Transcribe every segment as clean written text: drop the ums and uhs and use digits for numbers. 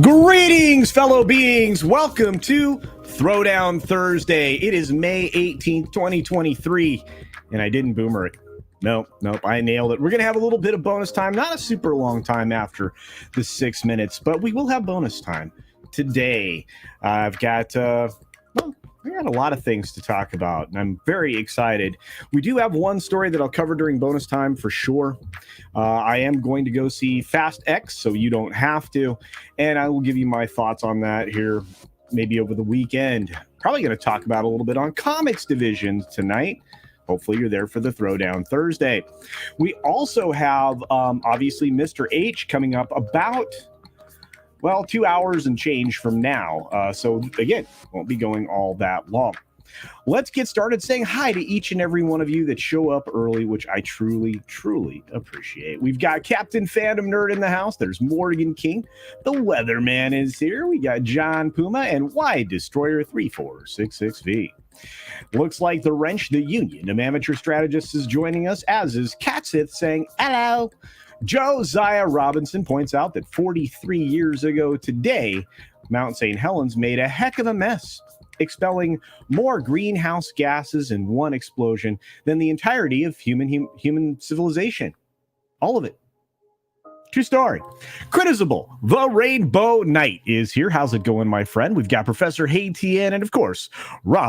Greetings, fellow beings. Welcome to Throwdown Thursday. It is May 18th, 2023, and I didn't boomer it. Nope, I nailed it. We're going to have a little bit of bonus time, not a super long time after the 6 minutes, but we will have bonus time today. I got a lot of things to talk about, and I'm very excited. We do have one story that I'll cover during bonus time for sure. I am going to go see Fast X, so you don't have to, and I will give you my thoughts on that here maybe over the weekend. Probably going to talk about a little bit on comics divisions tonight. Hopefully you're there for the Throwdown Thursday. We also have, obviously, Mr. H coming up about 2 hours and change from now. So again, won't be going all that long. Let's get started saying hi to each and every one of you that show up early, which I truly, truly appreciate. We've got Captain Fandom Nerd in the house. There's Morgan King. The Weatherman is here. We got John Puma and Wide Destroyer 3466V. Looks like the Wrench, the Union of Amateur Strategists, is joining us, as is Catsith saying hello. Josiah Robinson points out that 43 years ago today, Mount St. Helens made a heck of a mess, expelling more greenhouse gases in one explosion than the entirety of human civilization. All of it. True story. Critizable, the Rainbow Knight, is here. How's it going, my friend? We've got Professor Haytian and, of course, Rod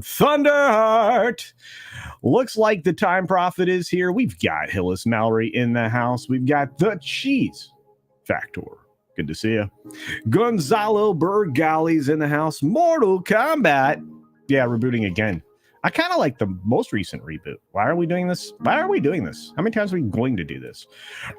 Thunderheart. Looks like the Time Prophet is here. We've got Hillis Mallory in the house. We've got the Cheese Factor. Good to see you. Gonzalo Bergali's in the house. Mortal Kombat. Yeah, rebooting again. I kind of like the most recent reboot. Why are we doing this? How many times are we going to do this?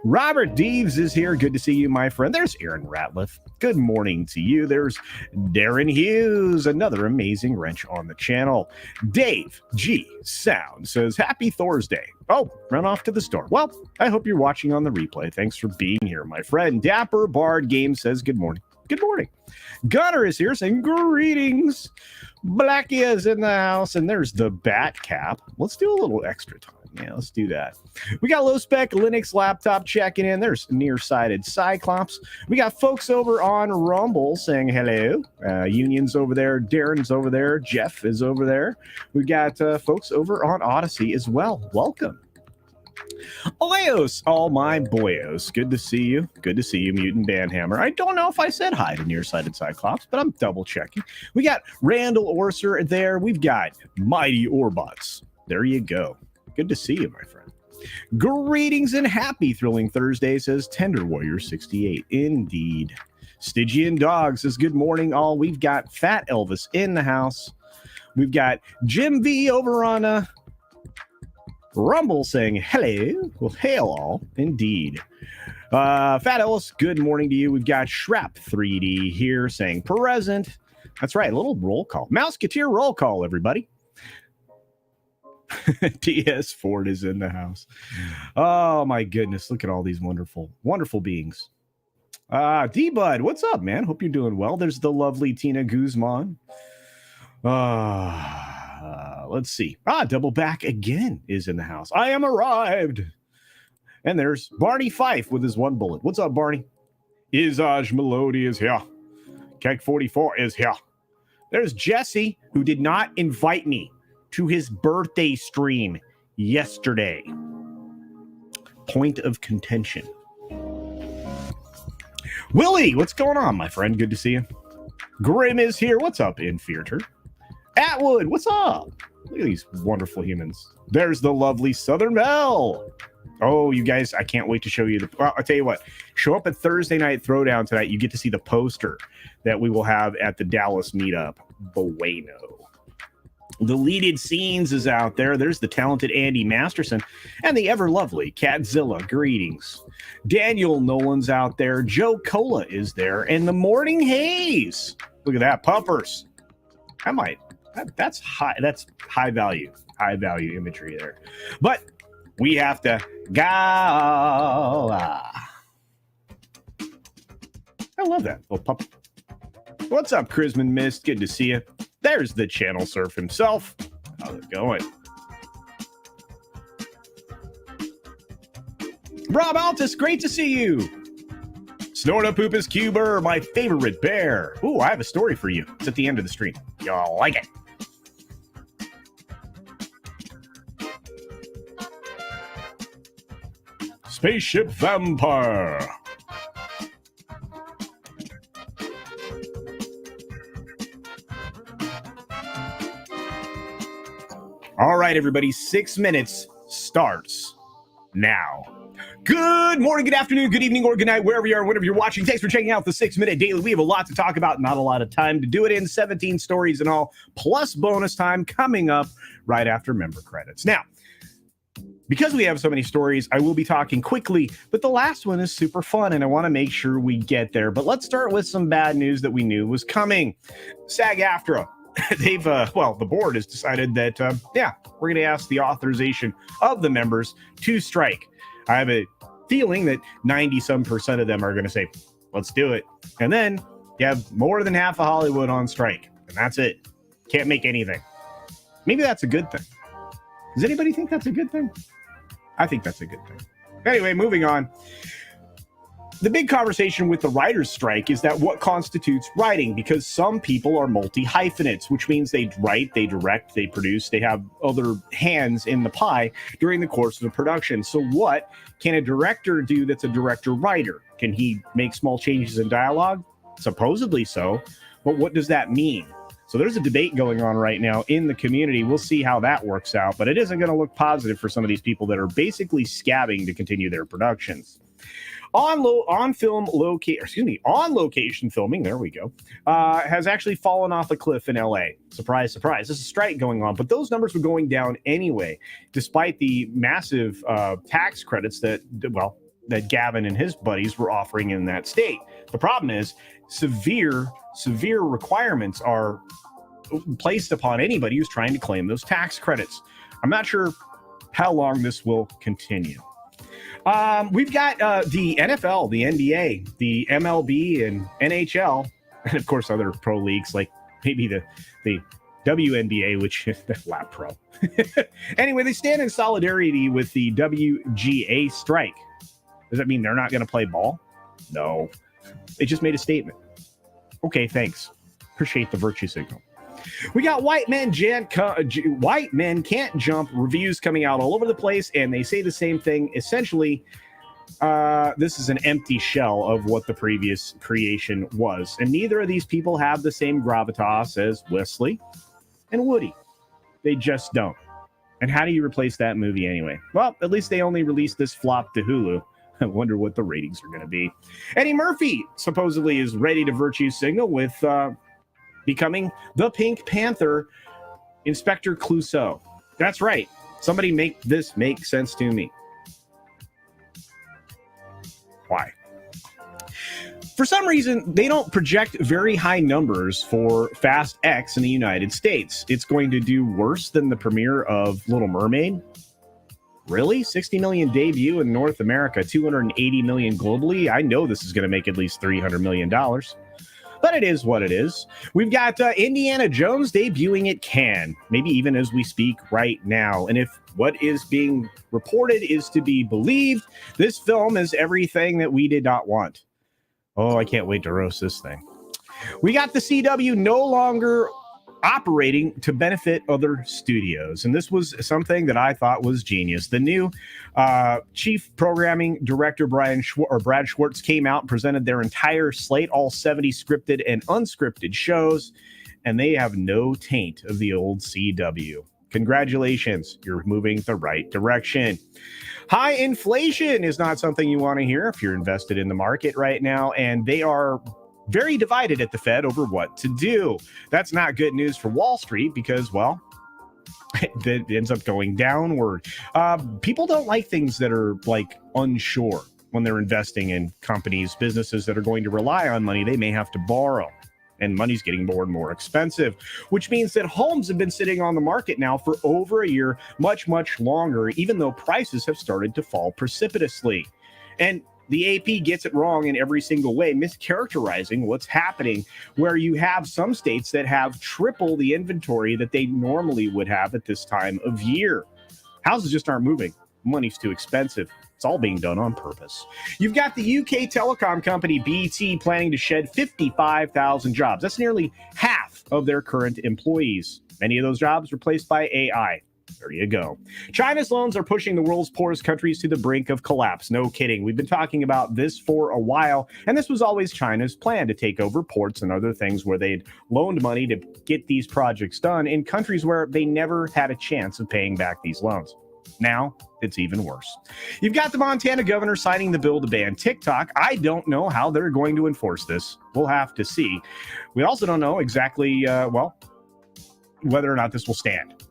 Robert Deves is here. Good to see you, my friend. There's Aaron Ratliff. Good morning to you. There's Darren Hughes, another amazing wrench on the channel. Dave G. Sound says, happy Thursday. Oh, run off to the store. Well, I hope you're watching on the replay. Thanks for being here, my friend. Dapper Bard Games says, good morning. Good morning. Gunner is here saying greetings. Blackie is in the house, and there's the Bat Cap. Let's do a little extra time. Yeah, let's do that. We got Low Spec Linux Laptop checking in. There's Nearsighted Cyclops. We got folks over on Rumble saying hello. Union's over there. Darren's over there. Jeff is over there. We got folks over on Odysee as well. Welcome. Oleos, all my boyos. Good to see you. Good to see you, Mutant Banhammer. I don't know if I said hi to Nearsighted Cyclops, but I'm double checking. We got Randall Orser there. We've got Mighty Orbots. There you go. Good to see you, my friend. Greetings and happy Thrilling Thursday, says Tender Warrior 68. Indeed. Stygian Dog says good morning, all. We've got Fat Elvis in the house. We've got Jim V over on Rumble saying hello. Well, hail all. Indeed. Fat Ellis, good morning to you. We've got Shrap 3D here saying present. That's right, a little roll call. Mouseketeer roll call, everybody. DS Ford is in the house. Oh my goodness, look at all these wonderful, wonderful beings. D-Bud, what's up, man? Hope you're doing well. There's the lovely Tina Guzman. Let's see. Double Back again is in the house. I am arrived. And there's Barney Fife with his one bullet. What's up, Barney? Izaj Melody is here. Keg 44 is here. There's Jesse, who did not invite me to his birthday stream yesterday. Point of contention. Willie, what's going on, my friend? Good to see you. Grim is here. What's up, Infearter? Atwood, what's up? Look at these wonderful humans. There's the lovely Southern Belle. Oh, you guys, I can't wait to show you. I'll tell you what. Show up at Thursday Night Throwdown tonight. You get to see the poster that we will have at the Dallas meetup. Bueno. Deleted Scenes is out there. There's the talented Andy Masterson and the ever lovely Catzilla. Greetings. Daniel Nolan's out there. Joe Cola is there. And the Morning Haze. Look at that. Puppers. That's high value imagery there. But we have to go. I love that little pup. What's up, Chrisman Mist? Good to see you. There's the channel surf himself. How's it going? Rob Altus, great to see you. Snortapoopus Cuber, my favorite bear. Ooh, I have a story for you. It's at the end of the stream. Y'all like it. Spaceship Vampire. All right, everybody, 6 minutes starts now. Good morning, good afternoon, good evening, or good night, wherever you are, whenever you're watching. Thanks for checking out the 6 Minute Daily. We have a lot to talk about, not a lot of time to do it in, 17 stories and all, plus bonus time coming up right after member credits. Now, because we have so many stories, I will be talking quickly, but the last one is super fun, and I want to make sure we get there. But let's start with some bad news that we knew was coming. SAG-AFTRA. They've, the board has decided that, we're going to ask the authorization of the members to strike. I have a feeling that 90% of them are going to say, let's do it. And then you have more than half of Hollywood on strike, and that's it. Can't make anything. Maybe that's a good thing. Does anybody think that's a good thing? I think that's a good thing. Anyway, moving on. The big conversation with the writer's strike is that what constitutes writing, because some people are multi-hyphenates, which means they write, they direct, they produce, they have other hands in the pie during the course of a production. So what can a director do that's a director-writer? Can he make small changes in dialogue? Supposedly so, but what does that mean? So there's a debate going on right now in the community. We'll see how that works out, but it isn't going to look positive for some of these people that are basically scabbing to continue their productions. On location filming, there we go, has actually fallen off a cliff in LA. Surprise, surprise. There's a strike going on, but those numbers were going down anyway, despite the massive tax credits that Gavin and his buddies were offering in that state. The problem is severe requirements are placed upon anybody who's trying to claim those tax credits. I'm not sure how long this will continue. We've got the NFL, the NBA, the MLB, and NHL, and of course other pro leagues like maybe the WNBA, which is the lap pro. Anyway, they stand in solidarity with the WGA strike. Does that mean they're not going to play ball? No. They just made a statement. Okay, thanks. Appreciate the virtue signal. We got White Men Can't Jump reviews coming out all over the place, and they say the same thing. Essentially, this is an empty shell of what the previous creation was. And neither of these people have the same gravitas as Wesley and Woody. They just don't. And how do you replace that movie anyway? Well, at least they only released this flop to Hulu. I wonder what the ratings are going to be. Eddie Murphy supposedly is ready to virtue signal with becoming the Pink Panther, Inspector Clouseau. That's right. Somebody make this make sense to me. Why? For some reason, they don't project very high numbers for Fast X in the United States. It's going to do worse than the premiere of Little Mermaid. Really? 60 million debut in North America, 280 million globally? I know this is going to make at least $300 million. But it is what it is. We've got Indiana Jones debuting at Cannes, maybe even as we speak right now. And if what is being reported is to be believed, this film is everything that we did not want. Oh, I can't wait to roast this thing. We got the CW no longer operating to benefit other studios. And this was something that I thought was genius. The new chief programming director, Brad Schwartz, came out and presented their entire slate, all 70 scripted and unscripted shows, and they have no taint of the old CW. Congratulations, you're moving the right direction. High inflation is not something you want to hear if you're invested in the market right now, and they are very divided at the Fed over what to do. That's not good news for Wall Street because, well, it ends up going downward. People don't like things that are like unsure when they're investing in companies, businesses that are going to rely on money they may have to borrow. And money's getting more and more expensive, which means that homes have been sitting on the market now for over a year, much, much longer, even though prices have started to fall precipitously. And the AP gets it wrong in every single way, mischaracterizing what's happening, where you have some states that have triple the inventory that they normally would have at this time of year. Houses just aren't moving. Money's too expensive. It's all being done on purpose. You've got the UK telecom company BT planning to shed 55,000 jobs. That's nearly half of their current employees. Many of those jobs replaced by AI. There you go. China's loans are pushing the world's poorest countries to the brink of collapse. No kidding. We've been talking about this for a while, and this was always China's plan to take over ports and other things where they'd loaned money to get these projects done in countries where they never had a chance of paying back these loans. Now, it's even worse. You've got the Montana governor signing the bill to ban TikTok. I don't know how they're going to enforce this. We'll have to see. We also don't know exactly, whether or not this will stand.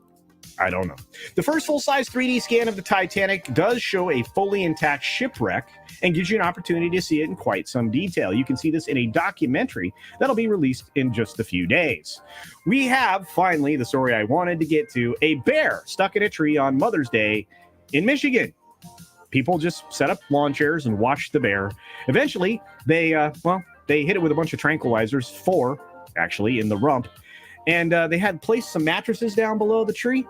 I don't know. The first full-size 3D scan of the Titanic does show a fully intact shipwreck and gives you an opportunity to see it in quite some detail. You can see this in a documentary that'll be released in just a few days. We have, finally, the story I wanted to get to, a bear stuck in a tree on Mother's Day in Michigan. People just set up lawn chairs and watched the bear. Eventually, they hit it with a bunch of tranquilizers, 4, actually, in the rump, and they had placed some mattresses down below the tree.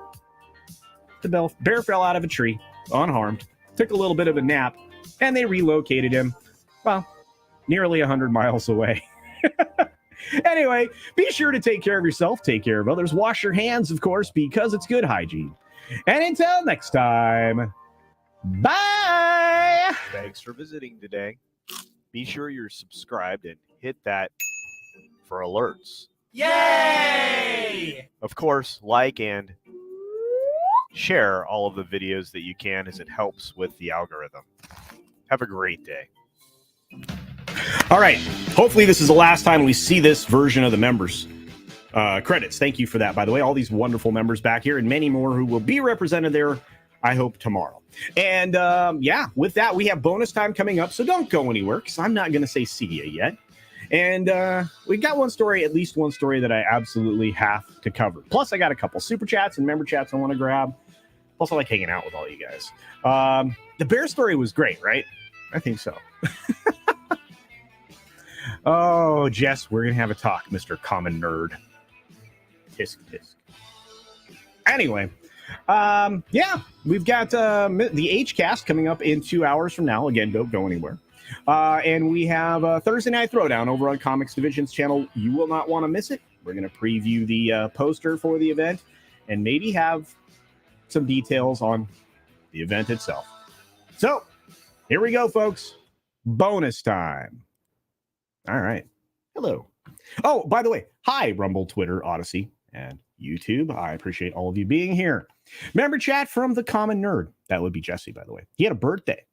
The bear fell out of a tree, unharmed, took a little bit of a nap, and they relocated him, nearly 100 miles away. Anyway, be sure to take care of yourself, take care of others, wash your hands, of course, because it's good hygiene. And until next time, bye! Thanks for visiting today. Be sure you're subscribed and hit that for alerts. Yay! Of course, like and share all of the videos that you can, as it helps with the algorithm. Have a great day. All right. Hopefully this is the last time we see this version of the members. Credits. Thank you for that, by the way. All these wonderful members back here and many more who will be represented there, I hope, tomorrow. And with that, we have bonus time coming up, so don't go anywhere because I'm not going to say see ya yet. And we've got at least one story that I absolutely have to cover. Plus, I got a couple super chats and member chats I want to grab. Plus, I like hanging out with all you guys. The bear story was great, right? I think so. Oh, Jess, we're going to have a talk, Mr. Common Nerd. Tisk, tisk. Anyway, we've got the H-Cast coming up in 2 hours from now. Again, don't go anywhere. And we have Thursday Night Throwdown over on Comics Division's channel. You will not want to miss it. We're going to preview the poster for the event and maybe have some details on the event itself. So, here we go, folks. Bonus time. All right. Hello. Oh, by the way, hi, Rumble, Twitter, Odysee, and YouTube. I appreciate all of you being here. Member chat from the Common Nerd. That would be Jesse, by the way. He had a birthday.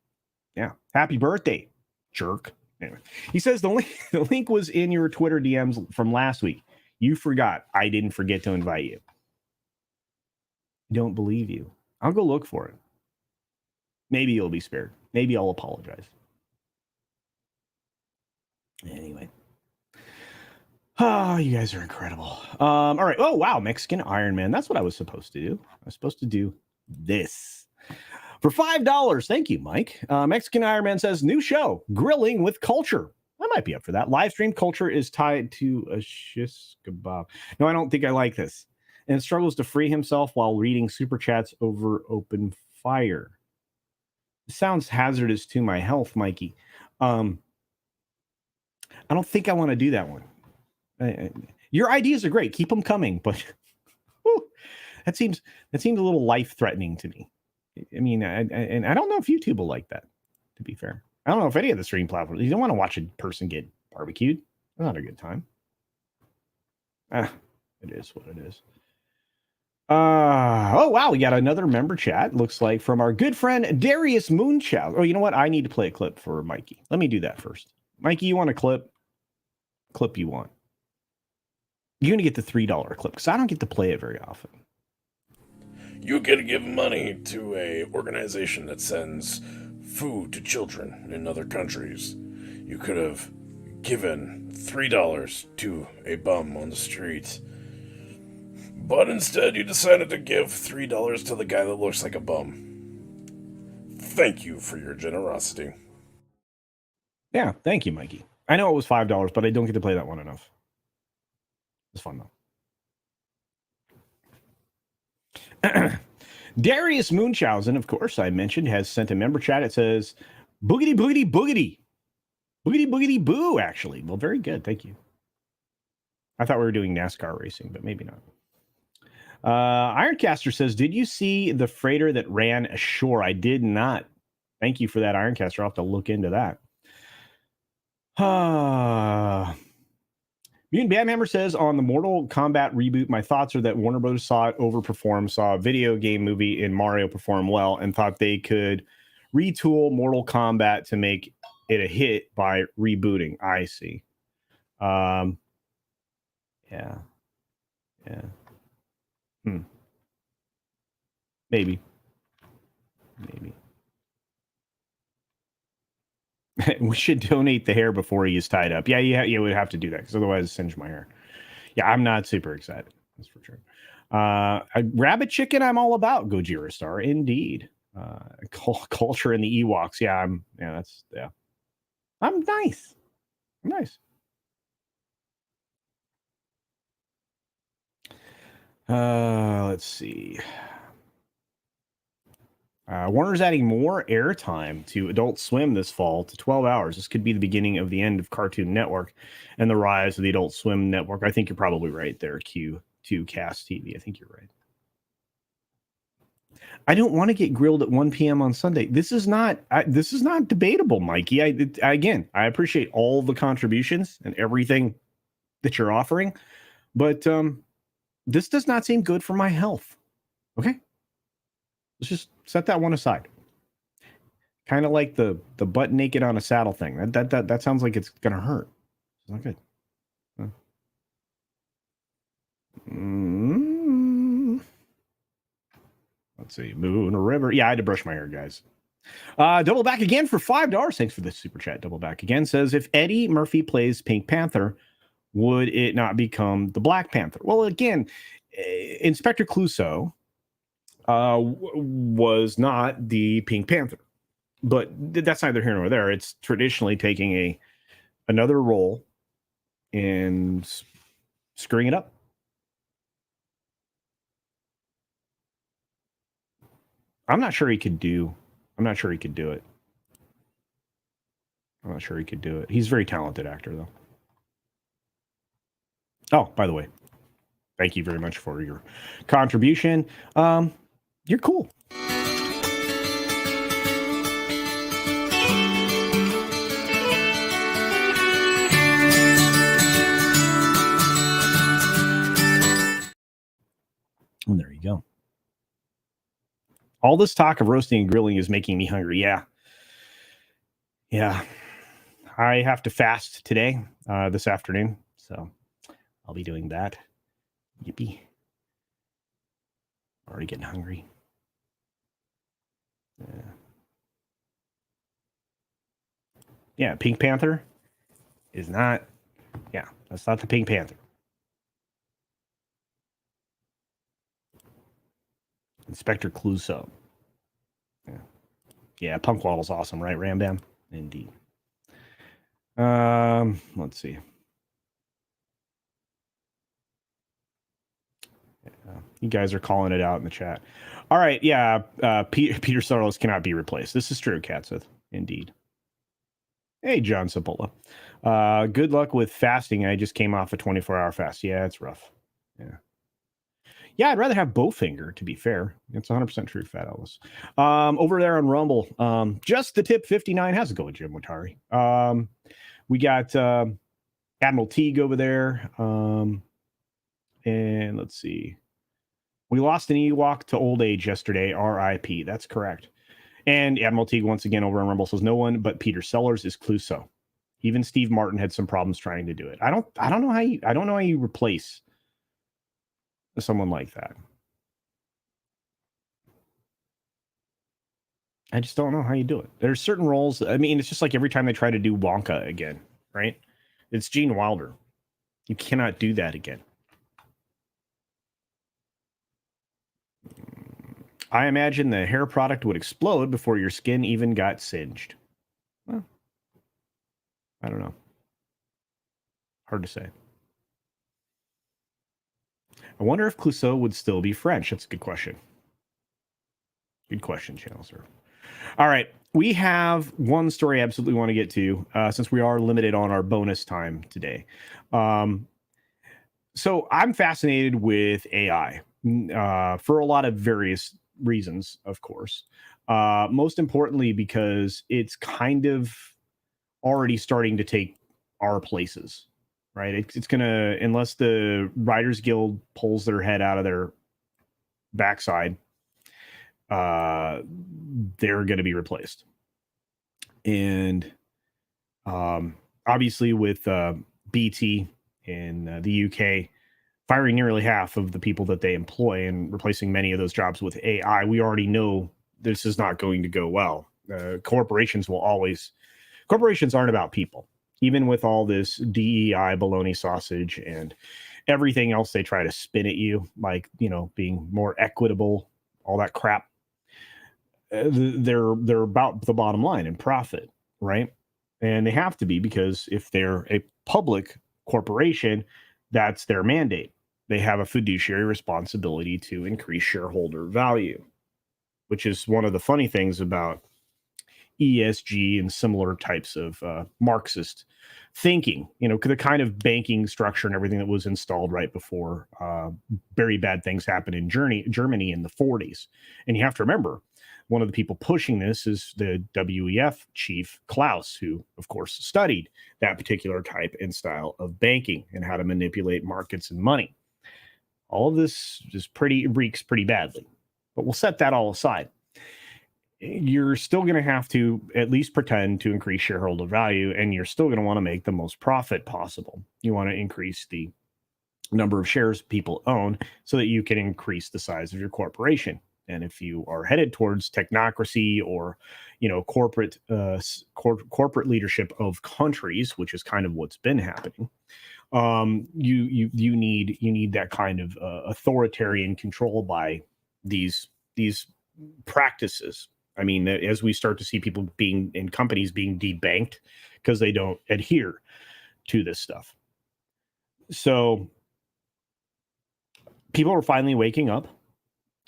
Yeah. Happy birthday, jerk. Anyway, he says the link was in your Twitter DMs from last week. You forgot. I didn't forget to invite you. Don't believe you. I'll go look for it. Maybe you'll be spared. Maybe I'll apologize. Anyway. Oh, you guys are incredible. All right. Oh, wow. Mexican Iron Man. That's what I was supposed to do. I was supposed to do this. For $5. Thank you, Mike. Mexican Iron Man says, new show, Grilling with Culture. I might be up for that. Live stream culture is tied to a shish kebab. No, I don't think I like this. And struggles to free himself while reading super chats over open fire. It sounds hazardous to my health, Mikey. I don't think I want to do that one. Your ideas are great. Keep them coming, but whew, that seems a little life-threatening to me. I mean, and I don't know if YouTube will like that, to be fair. I don't know if any of the stream platforms. You don't want to watch a person get barbecued. Not a good time. It is what it is. Oh, wow. We got another member chat, looks like, from our good friend Darius Moonchild. Oh, you know what? I need to play a clip for Mikey. Let me do that first. Mikey, you want a clip? Clip you want. You're going to get the $3 clip because I don't get to play it very often. You get to give money to a organization that sends food to children in other countries. You could have given $3 to a bum on the street. But instead you decided to give $3 to the guy that looks like a bum. Thank you for your generosity. Yeah, thank you, Mikey. I know it was $5, but I don't get to play that one enough. It's fun, though. Darius Munchausen, of course, I mentioned, has sent a member chat. It says, boogity, boogity, boogity. Boogity, boogity, boo, actually. Well, very good. Thank you. I thought we were doing NASCAR racing, but maybe not. Ironcaster says, did you see the freighter that ran ashore? I did not. Thank you for that, Ironcaster. I'll have to look into that. Mutant Bathammer says, on the Mortal Kombat reboot, my thoughts are that Warner Bros. Saw it overperform, saw a video game movie in Mario perform well, and thought they could retool Mortal Kombat to make it a hit by rebooting. I see. Yeah. Maybe. We should donate the hair before he is tied up. Yeah, you would have to do that because otherwise, singe my hair. Yeah, I'm not super excited. That's for sure. Rabbit chicken, I'm all about. Gojira Star, indeed. Culture in the Ewoks. Yeah, I'm nice. I'm nice. Let's see. Warner's adding more airtime to Adult Swim this fall to 12 hours. This could be the beginning of the end of Cartoon Network and the rise of the Adult Swim network. I think you're probably right there, Q2 Cast TV. I think you're right. I don't want to get grilled at 1 p.m. on Sunday. This is not debatable, Mikey. I appreciate all the contributions and everything that you're offering, but this does not seem good for my health. Okay, let's just set that one aside. Kind of like the butt naked on a saddle thing. That sounds like it's gonna hurt. It's not good. Let's see. Moon or River. Yeah, I had to brush my hair, guys. Double Back again for $5. Thanks for the super chat. Double Back again says, if Eddie Murphy plays Pink Panther, would it not become the Black Panther? Well, again, Inspector Clouseau was not the Pink Panther, but that's neither here nor there. It's traditionally taking another role and screwing it up. I'm not sure he could do it. I'm not sure he could do it. He's a very talented actor, though. Oh, by the way, thank you very much for your contribution. You're cool. And there you go. All this talk of roasting and grilling is making me hungry. Yeah. I have to fast today, this afternoon. So I'll be doing that. Yippee. Already getting hungry. Yeah, Pink Panther is not. Yeah, that's not the Pink Panther. Inspector Clouseau. Yeah, Punk Waddle's awesome, right, Ram Bam? Indeed. Let's see. You guys are calling it out in the chat. All right, yeah. Peter Soros cannot be replaced. This is true, Katsith. Indeed. Hey, John Cipolla. Good luck with fasting. I just came off a 24-hour fast. Yeah, it's rough. Yeah, I'd rather have Bowfinger, to be fair. It's 100% true, Fat Elvis. Over there on Rumble, just the tip 59. How's it going, Jim Watari? We got Admiral Teague over there. And let's see. We lost an Ewok to old age yesterday. R.I.P. That's correct. And Admiral Teague, once again, over on Rumble, says no one but Peter Sellers is Clouseau. Even Steve Martin had some problems trying to do it. I don't know how you replace someone like that. I just don't know how you do it. There's certain roles. I mean, it's just like every time they try to do Wonka again, right? It's Gene Wilder. You cannot do that again. I imagine the hair product would explode before your skin even got singed. Well, I don't know. Hard to say. I wonder if Clouseau would still be French. That's a good question. Good question, Channel Sir. All right. We have one story I absolutely want to get to since we are limited on our bonus time today. So I'm fascinated with AI for a lot of various reasons, of course. Most importantly, because it's kind of already starting to take our places, right? It's going to, unless the Writers Guild pulls their head out of their backside, they're going to be replaced. And obviously with BT in the UK firing nearly half of the people that they employ and replacing many of those jobs with AI, we already know this is not going to go well. Corporations aren't about people, even with all this DEI baloney sausage and everything else they try to spin at you, like, being more equitable, all that crap. They're about the bottom line and profit, right? And they have to be, because if they're a public corporation, that's their mandate. They have a fiduciary responsibility to increase shareholder value, which is one of the funny things about ESG and similar types of Marxist thinking, the kind of banking structure and everything that was installed right before very bad things happened in Germany in the 40s. And you have to remember, one of the people pushing this is the WEF chief, Klaus, who, of course, studied that particular type and style of banking and how to manipulate markets and money. All of this is reeks pretty badly, but we'll set that all aside. You're still going to have to at least pretend to increase shareholder value, and you're still going to want to make the most profit possible. You want to increase the number of shares people own so that you can increase the size of your corporation. And if you are headed towards technocracy or, corporate leadership of countries, which is kind of what's been happening, you need that kind of authoritarian control by these practices. I mean, as we start to see people being in companies being debanked because they don't adhere to this stuff. So people are finally waking up.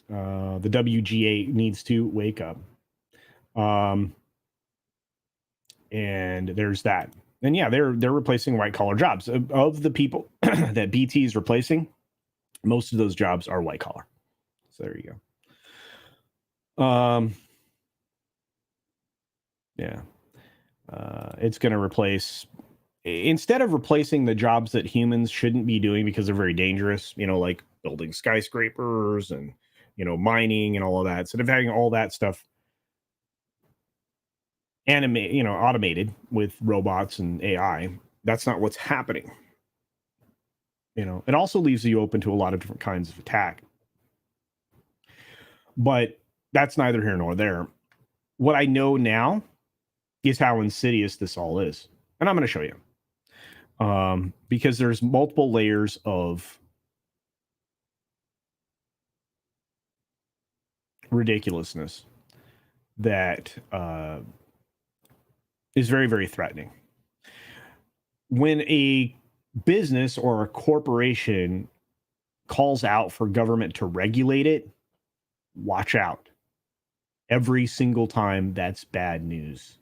The WGA needs to wake up. And there's that. And yeah, they're replacing white collar jobs. Of the people that BT is replacing, most of those jobs are white collar. So there you go. Yeah. It's going to replace, instead of replacing the jobs that humans shouldn't be doing because they're very dangerous, like building skyscrapers and, mining and all of that, instead of having all that stuff automated with robots and AI, that's not what's happening. It also leaves you open to a lot of different kinds of attack. But that's neither here nor there. What I know now is how insidious this all is. And I'm going to show you. Because there's multiple layers of ridiculousness that is very, very threatening. When a business or a corporation calls out for government to regulate it, watch out. Every single time, that's bad news.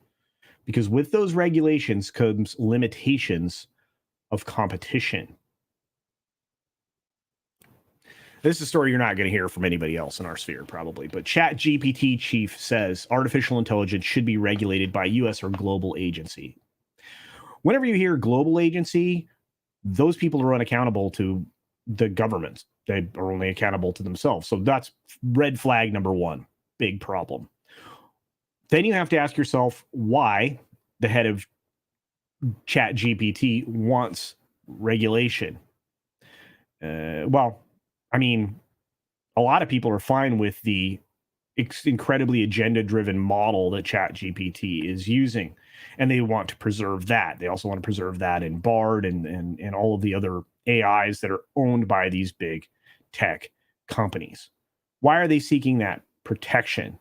Because with those regulations comes limitations of competition. This is a story you're not going to hear from anybody else in our sphere, probably. But ChatGPT chief says artificial intelligence should be regulated by U.S. or global agency. Whenever you hear global agency, those people are unaccountable to the government. They are only accountable to themselves. So that's red flag number one. Big problem. Then you have to ask yourself why the head of ChatGPT wants regulation. Well, I mean, a lot of people are fine with the incredibly agenda-driven model that ChatGPT is using, and they want to preserve that. They also want to preserve that in Bard and all of the other AIs that are owned by these big tech companies. Why are they seeking that protection?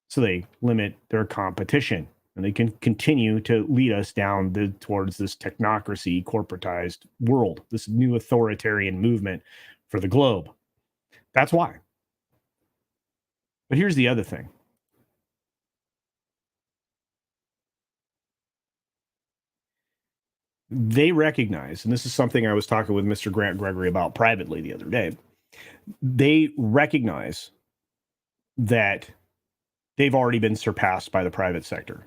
So they limit their competition, and they can continue to lead us down towards this technocracy, corporatized world, this new authoritarian movement for the globe. That's why. But here's the other thing. They recognize, and this is something I was talking with Mr. Grant Gregory about privately the other day. They recognize that they've already been surpassed by the private sector.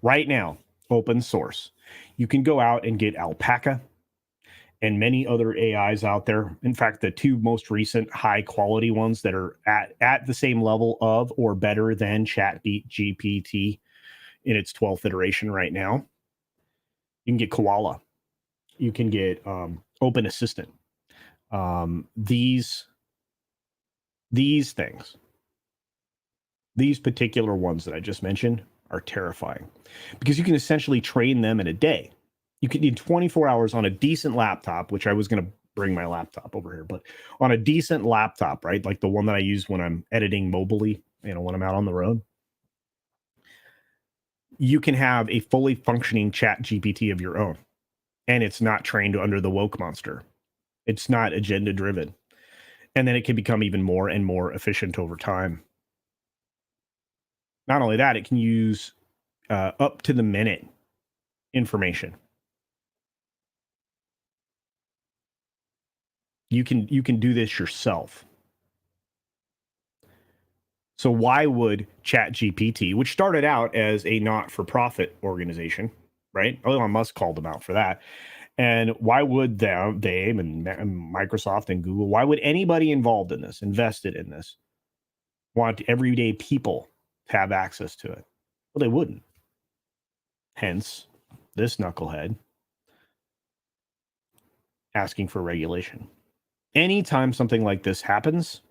Right now, open source, you can go out and get Alpaca and many other AIs out there. In fact, the two most recent high quality ones that are at the same level of or better than ChatGPT in its 12th iteration right now. You can get Koala. You can get Open Assistant. These things, these particular ones that I just mentioned are terrifying because you can essentially train them in a day. You can need 24 hours on a decent laptop, which I was going to bring my laptop over here, but on a decent laptop, right? Like the one that I use when I'm editing mobily, when I'm out on the road. You can have a fully functioning chat GPT of your own, and it's not trained under the woke monster. It's not agenda driven. And then it can become even more and more efficient over time. Not only that, it can use up to the minute information. You can do this yourself. So why would ChatGPT, which started out as a not-for-profit organization, right? Elon Musk called them out for that. And why would they and Microsoft and Google, why would anybody involved in this, invested in this, want everyday people to have access to it? Well, they wouldn't. Hence, this knucklehead asking for regulation. Anytime something like this happens,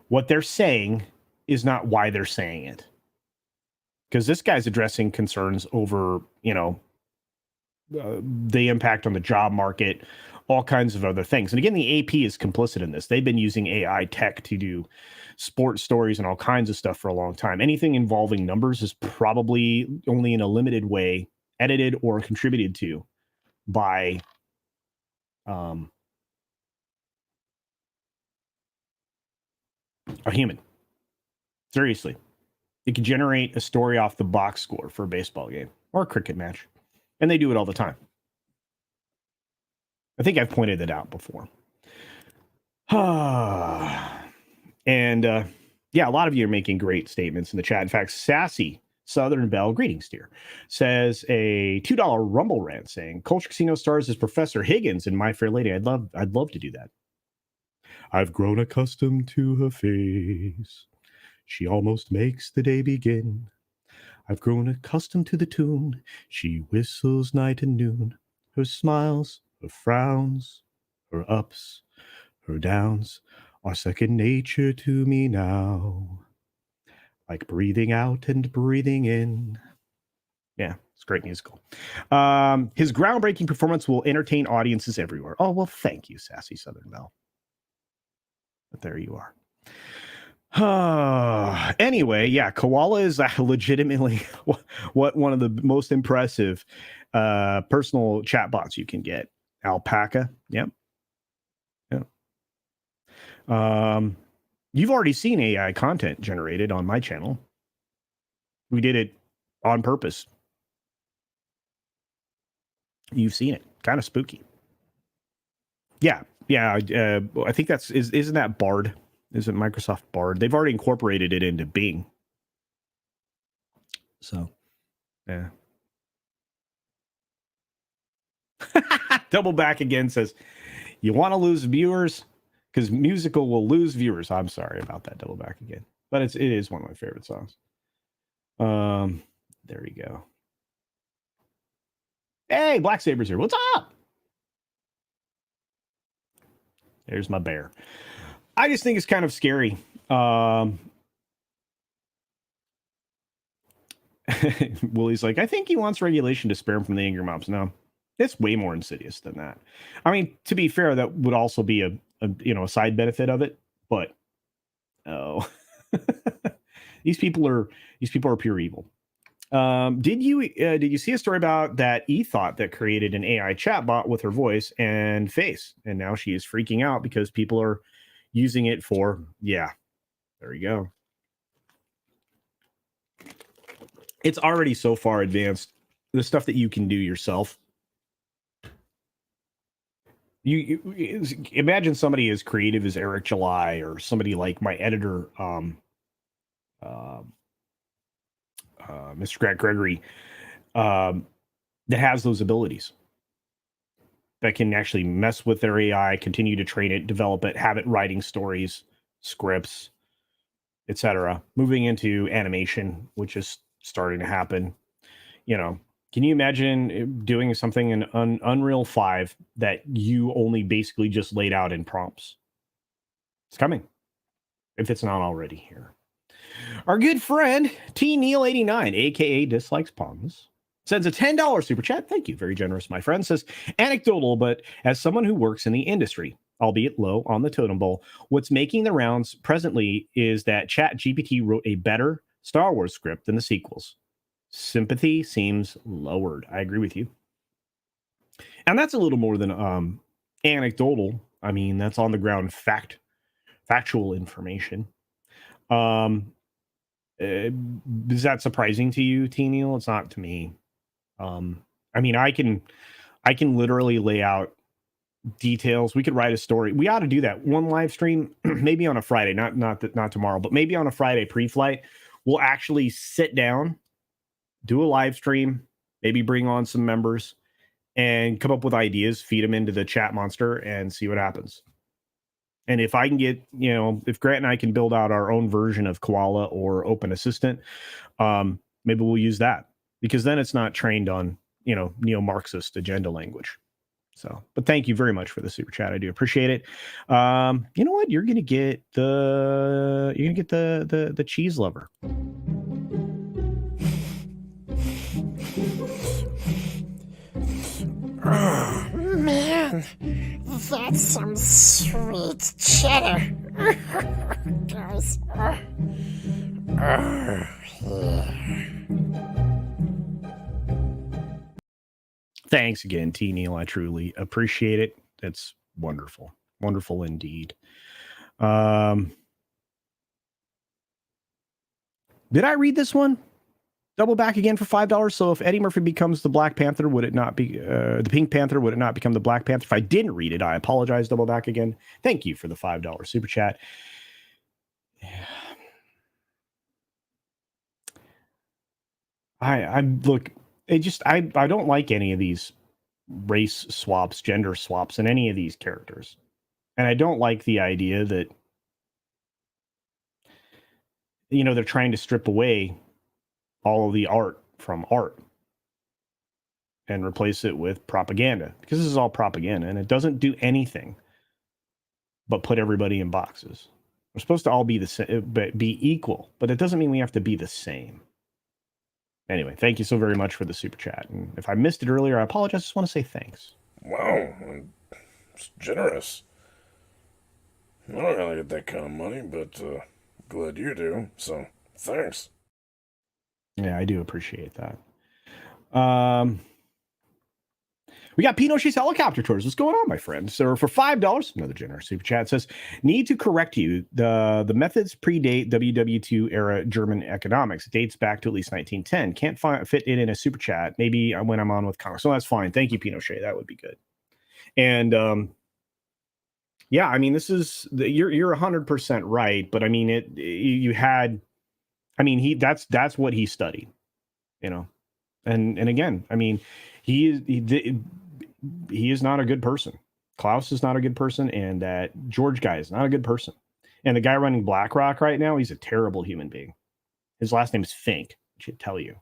what they're saying is not why they're saying it. Because this guy's addressing concerns over, the impact on the job market, all kinds of other things. And again, the AP is complicit in this. They've been using AI tech to do sports stories and all kinds of stuff for a long time. Anything involving numbers is probably only in a limited way edited or contributed to by a human. Seriously. It can generate a story off the box score for a baseball game or a cricket match. And they do it all the time. I think I've pointed that out before. And yeah, a lot of you are making great statements in the chat. In fact, Sassy Southern Belle, greetings, dear, says a $2 Rumble rant saying Culture Casino stars as Professor Higgins in My Fair Lady. I'd love to do that. I've grown accustomed to her face. She almost makes the day begin. I've grown accustomed to the tune. She whistles night and noon. Her smiles, her frowns, her ups, her downs are second nature to me now. Like breathing out and breathing in. Yeah, it's a great musical. His groundbreaking performance will entertain audiences everywhere. Oh, well, thank you, Sassy Southern Belle. But there you are. Anyway, yeah, Koala is legitimately what one of the most impressive personal chatbots you can get. Alpaca, yep. You've already seen AI content generated on my channel. We did it on purpose. You've seen it. Kind of spooky. Yeah. I think isn't that Bard? Isn't Microsoft Bard? They've already incorporated it into Bing. So, yeah. Double Back again says, you want to lose viewers? Because musical will lose viewers. I'm sorry about that, Double Back again. But it is one of my favorite songs. There we go. Hey, Black Saber's here. What's up? There's my bear. I just think it's kind of scary. Willie's like, I think he wants regulation to spare him from the anger mobs. No, it's way more insidious than that. I mean, to be fair, that would also be a side benefit of it. But these people are pure evil. Did you see a story about that e-thought that created an AI chatbot with her voice and face, and now she is freaking out because people are using it for, yeah, there you go. It's already so far advanced. The stuff that you can do yourself. You imagine somebody as creative as Eric July or somebody like my editor, Mr. Grant Gregory, that has those abilities, that can actually mess with their AI, continue to train it, develop it, have it writing stories, scripts, etc. Moving into animation, which is starting to happen. You know, can you imagine doing something in Unreal 5 that you only basically just laid out in prompts? It's coming, if it's not already here. Our good friend T Neil89, aka Dislikes Puns, sends a $10 super chat. Thank you, very generous, my friend. Says, anecdotal, but as someone who works in the industry, albeit low on the totem pole, what's making the rounds presently is that ChatGPT wrote a better Star Wars script than the sequels. Sympathy seems lowered. I agree with you. And that's a little more than anecdotal. I mean, that's on the ground factual information. Is that surprising to you, T Neil? It's not to me. I mean, I can literally lay out details. We could write a story. We ought to do that one live stream, maybe on a Friday, not tomorrow, but maybe on a Friday pre-flight. We'll actually sit down, do a live stream, maybe bring on some members and come up with ideas, feed them into the chat monster and see what happens. And if I can get, if Grant and I can build out our own version of Koala or Open Assistant, maybe we'll use that, because then it's not trained on, neo-Marxist agenda language. So, but thank you very much for the super chat. I do appreciate it. You know what? You're going to get the cheese lover. Oh, man, that's some sweet cheddar. Guys. Yeah. Thanks again, T. Neil. I truly appreciate it. It's wonderful. Wonderful indeed. Did I read this one? Double back again for $5. So if Eddie Murphy becomes the Black Panther, would it not be the Pink Panther? Would it not become the Black Panther? If I didn't read it, I apologize. Double back again. Thank you for the $5 super chat. I look. I don't like any of these race swaps, gender swaps, in any of these characters, and I don't like the idea that they're trying to strip away all of the art from art and replace it with propaganda, because this is all propaganda and it doesn't do anything but put everybody in boxes. We're supposed to all be the same, be equal, but it doesn't mean we have to be the same. Anyway, thank you so very much for the super chat. And if I missed it earlier, I apologize. I just want to say thanks. Wow, it's generous. I don't really get that kind of money, but glad you do, so thanks. Yeah, I do appreciate that. We got Pinochet's helicopter tours. What's going on, my friend? So for $5, another generous super chat says, need to correct you. The methods predate WW2 era German economics. It dates back to at least 1910. Can't fit it in a super chat. Maybe when I'm on with Congress. So that's fine. Thank you, Pinochet. That would be good. And yeah, I mean, this is you're 100% right. But I mean, that's what he studied, and again, I mean, he is not a good person. Klaus is not a good person, and that George guy is not a good person. And the guy running BlackRock right now, he's a terrible human being. His last name is Fink. I should tell you.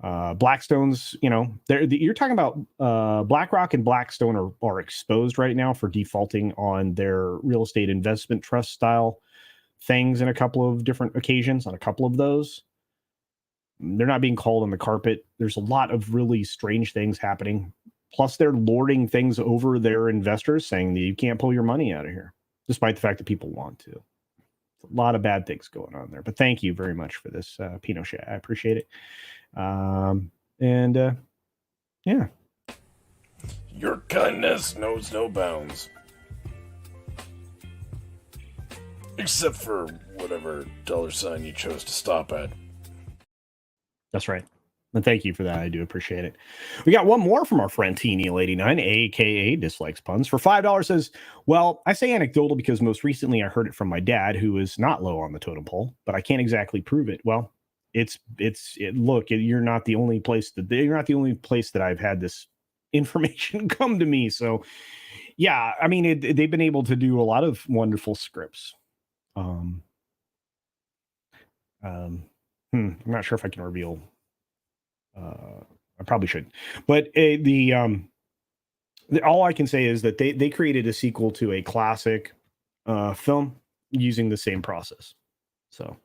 Blackstone's, you're talking about BlackRock and Blackstone are exposed right now for defaulting on their real estate investment trust style things in a couple of different occasions, on a couple of those. They're not being called on the carpet. There's a lot of really strange things happening. Plus, they're lording things over their investors, saying that you can't pull your money out of here, despite the fact that people want to. A lot of bad things going on there. But thank you very much for this, Pinochet. I appreciate it. Yeah. Your kindness knows no bounds. Except for whatever $ you chose to stop at. That's right. And thank you for that. I do appreciate it. We got one more from our friend TNeil89, aka Dislikes Puns. For $5 says, well, I say anecdotal because most recently I heard it from my dad, who is not low on the totem pole, but I can't exactly prove it. Well, look, you're not the only place that I've had this information come to me. So yeah, I mean, they've been able to do a lot of wonderful scripts. I'm not sure if I can reveal. I probably should, but all I can say is that they created a sequel to a classic film using the same process. So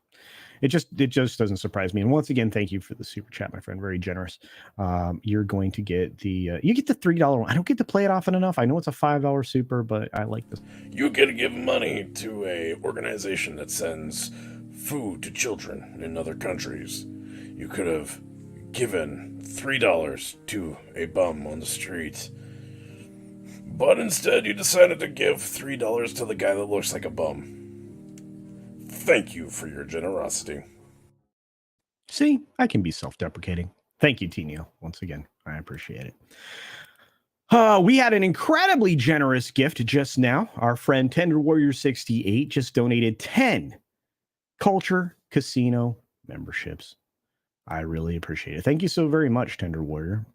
it just doesn't surprise me. And once again, thank you for the super chat, my friend. Very generous. You're going to get the $3 one. I don't get to play it often enough. I know it's a $5 super, but I like this. You get to give money to a organization that sends food to children in other countries. You could have given $3 to a bum on the street. But instead, you decided to give $3 to the guy that looks like a bum. Thank you for your generosity. See, I can be self-deprecating. Thank you, T-Neil. Once again, I appreciate it. We had an incredibly generous gift just now. Our friend Tender Warrior 68 just donated 10 Culture Casino memberships. I really appreciate it. Thank you so very much, Tender Warrior.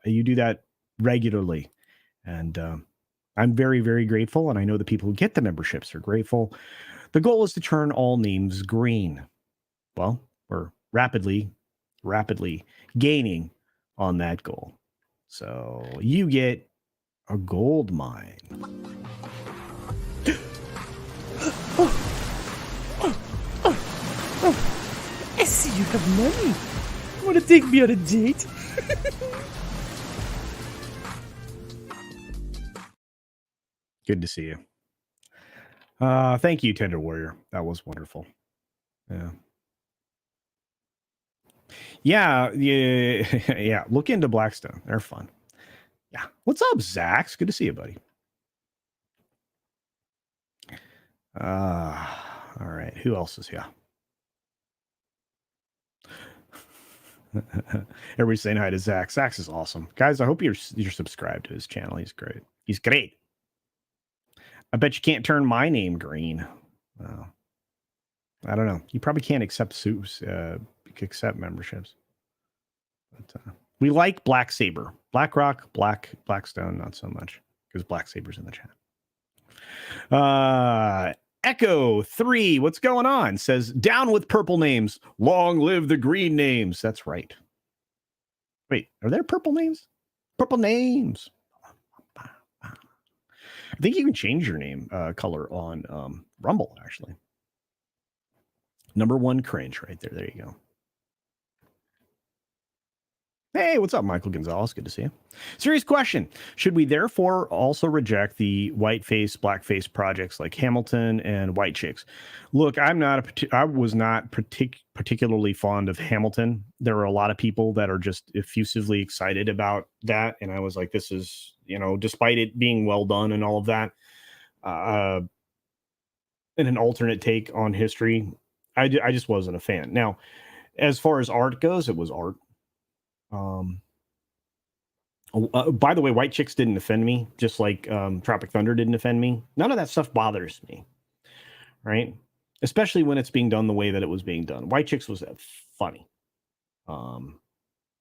You do that regularly, and I'm very, very grateful. And I know the people who get the memberships are grateful. The goal is to turn all names green. Well, we're rapidly gaining on that goal. So you get a gold mine. I see you have money. Want to take me on a date? Good to see you. Thank you, Tender Warrior. That was wonderful. Yeah. Yeah. Look into Blackstone. They're fun. Yeah. What's up, Zax? Good to see you, buddy. All right. Who else is here? Everybody's saying hi to Zach. Zach is awesome. Guys, I hope you're subscribed to his channel. He's great. He's great. I bet you can't turn my name green. I don't know. You probably can't accept memberships. But we like Black Saber. BlackRock, Blackstone, not so much, because Black Saber's in the chat. Echo 3, what's going on? Says, down with purple names. Long live the green names. That's right. Wait, are there purple names? Purple names. I think you can change your name color on Rumble, actually. Number 1 cringe right there. There you go. Hey, what's up, Michael Gonzalez? Good to see you. Serious question. Should we therefore also reject the whiteface, blackface projects like Hamilton and White Chicks? Look, I was not particularly fond of Hamilton. There were a lot of people that are just effusively excited about that. And I was like, this is, despite it being well done and all of that, and an alternate take on history, I just wasn't a fan. Now, as far as art goes, it was art. By the way, White Chicks didn't offend me, just like Tropic Thunder didn't offend me. None of that stuff bothers me, right? Especially when it's being done the way that it was being done. White Chicks was funny.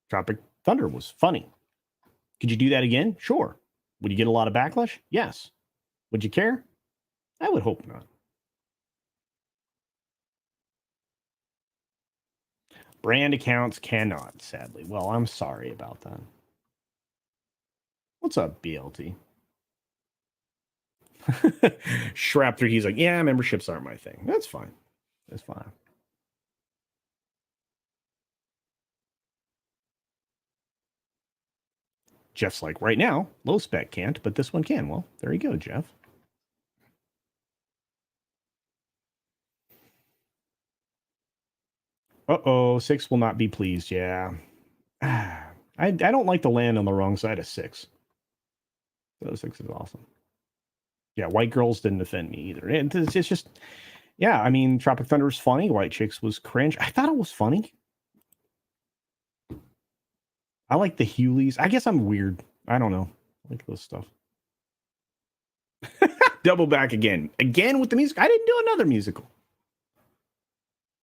Tropic Thunder was funny. Could you do that again? Sure. Would you get a lot of backlash? Yes. Would you care? I would hope not. Brand accounts cannot, sadly. Well, I'm sorry about that. What's up, BLT? Shrapter, he's like, yeah, memberships aren't my thing. That's fine. That's fine. Jeff's like, right now, low spec can't, but this one can. Well, there you go, Jeff. Uh-oh, 6 will not be pleased. Yeah. I don't like to land on the wrong side of 6. So 6 is awesome. Yeah, White Girls didn't offend me either. It's just, yeah, I mean, Tropic Thunder was funny. White Chicks was cringe. I thought it was funny. I like the Hewleys. I guess I'm weird. I don't know. I like this stuff. Double back again. Again with the music. I didn't do another musical.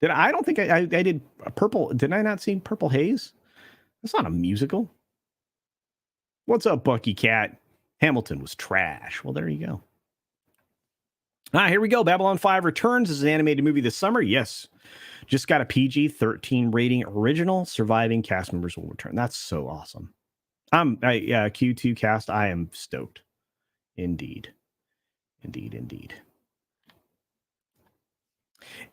I don't think I did a Purple. Did I not see Purple Haze? That's not a musical. What's up, Bucky Cat? Hamilton was trash. Well, there you go. Here we go. Babylon 5 returns as an animated movie this summer. Yes. Just got a PG-13 rating original. Surviving cast members will return. That's so awesome. Q2 cast. I am stoked. Indeed.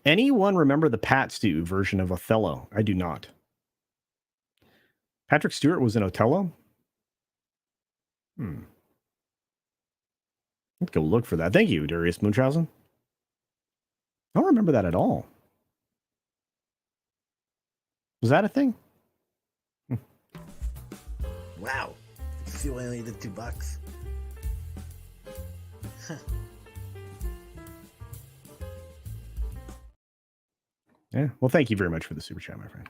Anyone remember the Pat Stew version of Othello? I do not. Patrick Stewart was in Othello? Let's go look for that. Thank you, Darius Munchausen. I don't remember that at all. Was that a thing? Wow. See why I only did $2. Huh. Yeah. Well, thank you very much for the super chat, my friend.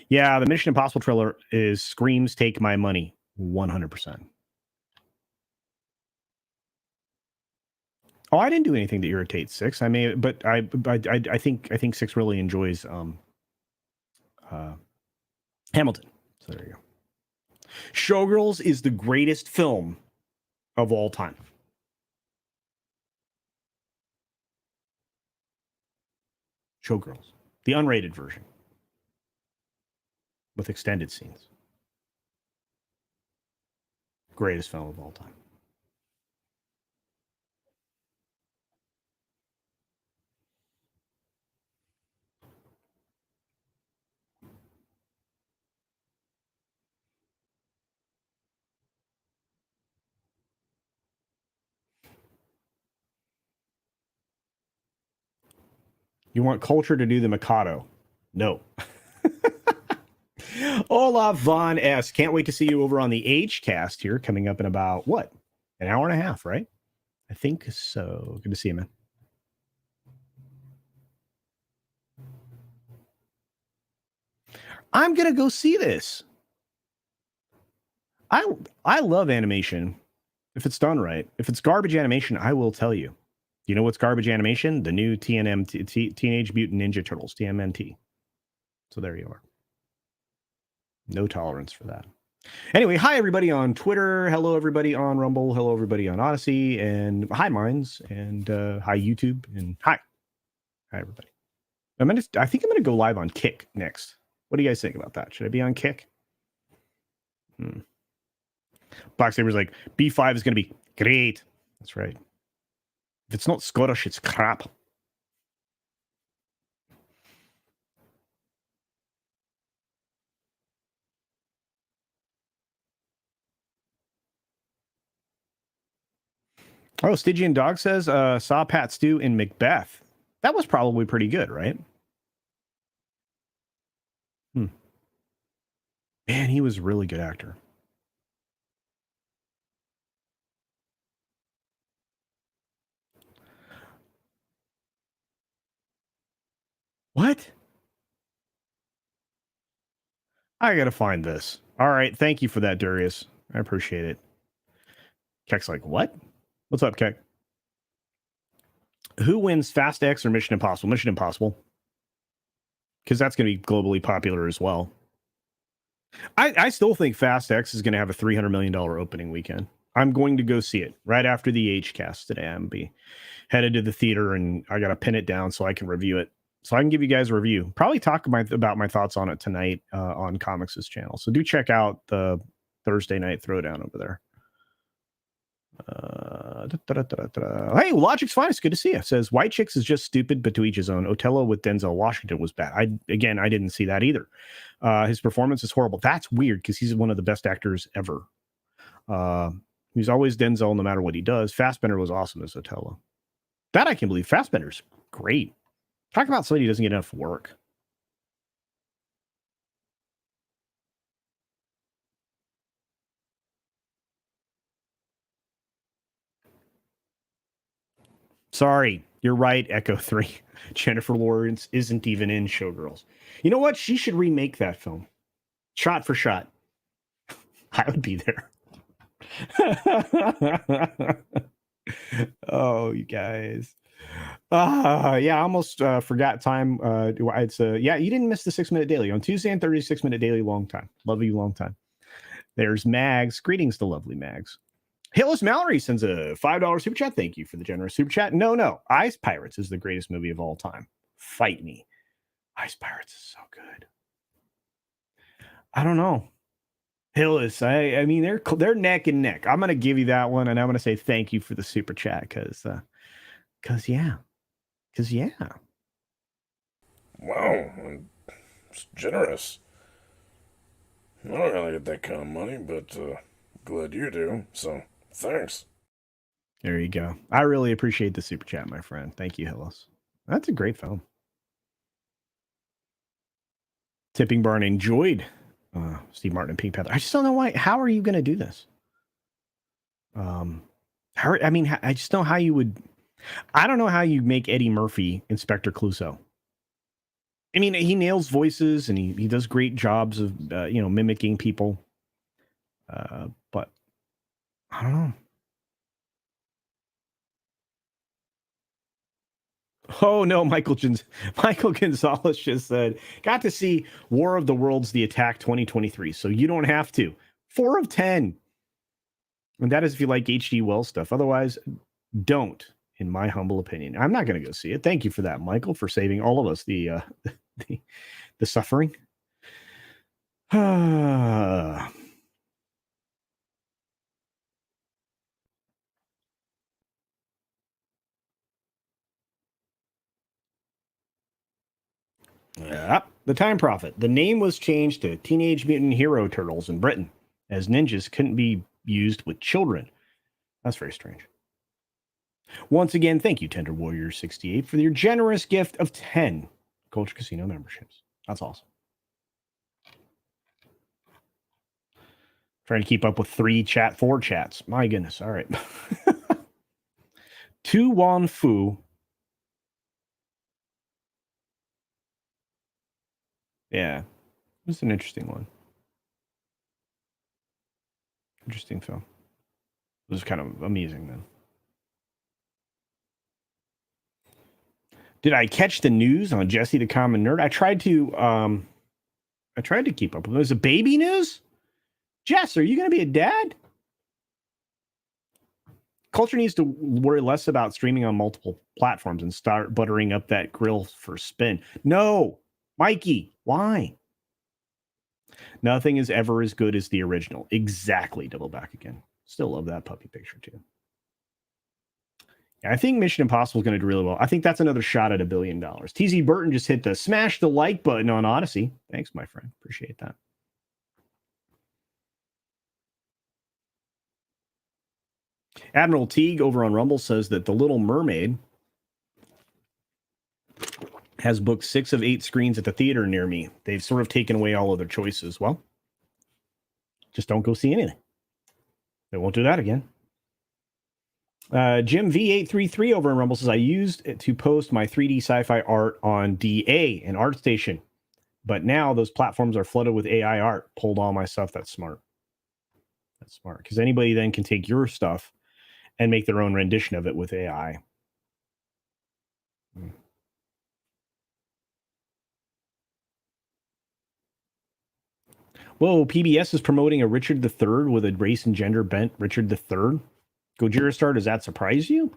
Yeah, the Mission Impossible trailer is screams take my money 100%. Oh, I didn't do anything to irritate Six. I may, but I think Six really enjoys Hamilton. So there you go. Showgirls is the greatest film of all time. Showgirls, the unrated version with extended scenes. Greatest film of all time. You want culture to do the Mikado? No. Olaf Von S. Can't wait to see you over on the H cast here coming up in about what? An hour and a half, right? I think so. Good to see you, man. I'm gonna go see this. I love animation if it's done right. If it's garbage animation, I will tell you. You know what's garbage animation? The new Teenage Mutant Ninja Turtles, TMNT. So there you are. No tolerance for that. Anyway, hi everybody on Twitter. Hello everybody on Rumble. Hello everybody on Odyssey. And hi Minds. And hi YouTube. And hi everybody. I think I'm going to go live on Kick next. What do you guys think about that? Should I be on Kick? Black Saber's like, B5 is going to be great. That's right. If it's not Scottish, it's crap. Oh, Stygian Dog says, saw Pat Stew in Macbeth. That was probably pretty good, right? Man, he was a really good actor. What? I gotta find this. All right, thank you for that, Darius. I appreciate it. Keck's like, what? What's up, Keck? Who wins Fast X or Mission Impossible? Mission Impossible. Because that's going to be globally popular as well. I still think Fast X is going to have a $300 million opening weekend. I'm going to go see it right after the H cast today. I'm be headed to the theater and I got to pin it down so I can review it. So I can give you guys a review. Probably talk about my thoughts on it tonight on Comics' channel. So do check out the Thursday night throwdown over there. Hey, Logic's Finest, good to see you. Says White Chicks is just stupid, but to each his own. Othello with Denzel Washington was bad. I didn't see that either. His performance is horrible. That's weird because he's one of the best actors ever. He's always Denzel no matter what he does. Fassbender was awesome as Othello. That I can believe. Fassbender's great. Talk about somebody who doesn't get enough work. Sorry, you're right, Echo 3. Jennifer Lawrence isn't even in Showgirls. You know what? She should remake that film. Shot for shot. I would be there. Oh, you guys. Yeah, I almost forgot time. It's yeah, you didn't miss the 6-minute daily on Tuesday and 36-minute daily. Long time. Love you, long time. There's Mags. Greetings to lovely Mags. Hillis Mallory sends a $5 super chat. Thank you for the generous super chat. No. Ice Pirates is the greatest movie of all time. Fight me. Ice Pirates is so good. I don't know. Hillis, I mean, they're neck and neck. I'm gonna give you that one, and I'm gonna say thank you for the super chat, cause yeah. Wow, it's generous. I don't really get that kind of money, but glad you do. So thanks. There you go. I really appreciate the super chat, my friend. Thank you, Hillis. That's a great film. Tipping Barn enjoyed Steve Martin and Pink Panther. I just don't know why. How are you going to do this? I just know how you would. I don't know how you make Eddie Murphy Inspector Clouseau. I mean, he nails voices and he does great jobs of mimicking people. But I don't know. Oh no, Michael Gonzalez just said, got to see War of the Worlds, The Attack 2023. So you don't have to. 4 of 10. And that is if you like H.G. Wells stuff. Otherwise, don't, in my humble opinion. I'm not going to go see it. Thank you for that, Michael, for saving all of us the suffering. Yeah, the Time Prophet. The name was changed to Teenage Mutant Hero Turtles in Britain, as ninjas couldn't be used with children. That's very strange. Once again, thank you, Tender Warrior 68, for your generous gift of 10 Culture Casino memberships. That's awesome. Trying to keep up with 4 chats. My goodness. All right. Tu Wan Fu. Yeah. It's an interesting one. Interesting film. It was kind of amusing then. Did I catch the news on Jesse the Common Nerd? I tried to keep up with it. Was it baby news? Jess, are you going to be a dad? Culture needs to worry less about streaming on multiple platforms and start buttering up that grill for spin. No, Mikey, why? Nothing is ever as good as the original. Exactly. Double back again. Still love that puppy picture too. I think Mission Impossible is going to do really well. I think that's another shot at $1 billion. TZ Burton just hit the smash the like button on Odyssey. Thanks, my friend. Appreciate that. Admiral Teague over on Rumble says that The Little Mermaid has booked 6 of 8 screens at the theater near me. They've sort of taken away all other choices. Well, just don't go see anything. They won't do that again. Jim V833 over in Rumble says, I used it to post my 3D sci-fi art on DA and ArtStation, but now those platforms are flooded with AI art. Pulled all my stuff. That's smart. That's smart. Because anybody then can take your stuff and make their own rendition of it with AI. Whoa, PBS is promoting a Richard III with a race and gender bent Richard III. Gojira Star, does that surprise you?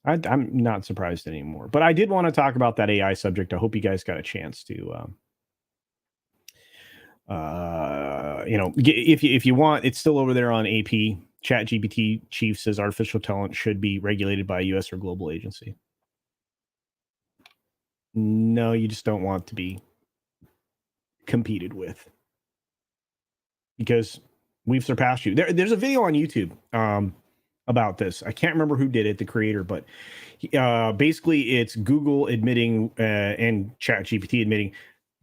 I'm not surprised anymore. But I did want to talk about that AI subject. I hope you guys got a chance to, if you want, it's still over there on AP. ChatGPT chief says artificial talent should be regulated by a U.S. or global agency. No, you just don't want to be competed with. Because we've surpassed you. There's a video on YouTube about this. I can't remember who did it, the creator, but basically it's Google admitting and ChatGPT admitting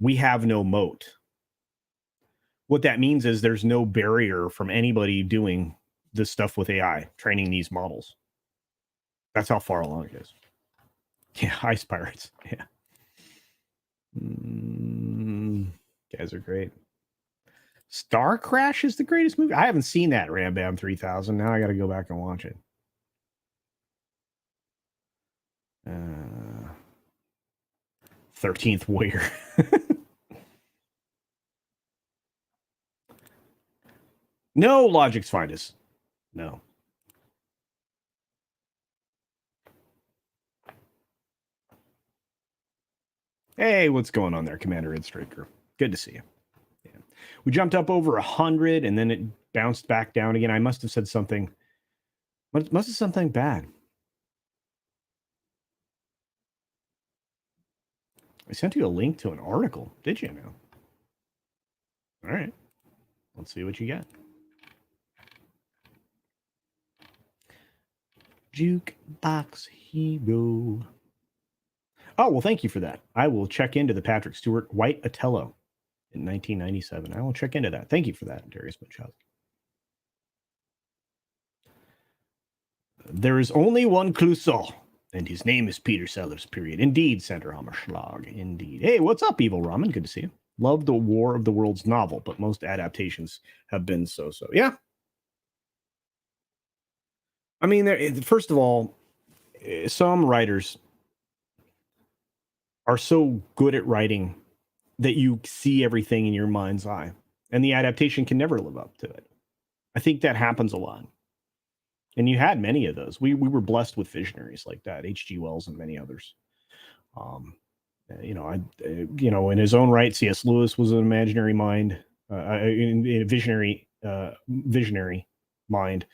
we have no moat. What that means is there's no barrier from anybody doing this stuff with AI, training these models. That's how far along it is. Yeah, Ice Pirates. Yeah. Guys are great. Star Crash is the greatest movie. I haven't seen that, Ram Bam 3000. Now I got to go back and watch it. 13th Warrior. No, Logic's finest. No. Hey, what's going on there, Commander Ed Straker? Good to see you. Yeah. We jumped up over 100 and then it bounced back down again. I must have said something. Must have something bad. I sent you a link to an article. Did you now? All right. Let's see what you got. Jukebox Hero. Oh, well, thank you for that. I will check into the Patrick Stewart White Othello in 1997. I will check into that. Thank you for that, Darius Munchausen. There is only one Clouseau, and his name is Peter Sellers, period. Indeed, Sandra Hammerschlag. Indeed. Hey, what's up, Evil Ramen? Good to see you. Love the War of the Worlds novel, but most adaptations have been so-so. Yeah. I mean, first of all, some writers are so good at writing that you see everything in your mind's eye, and the adaptation can never live up to it. I think that happens a lot. And you had many of those. We were blessed with visionaries like that, H.G. Wells and many others. In his own right, C.S. Lewis was an imaginary mind, a visionary mind.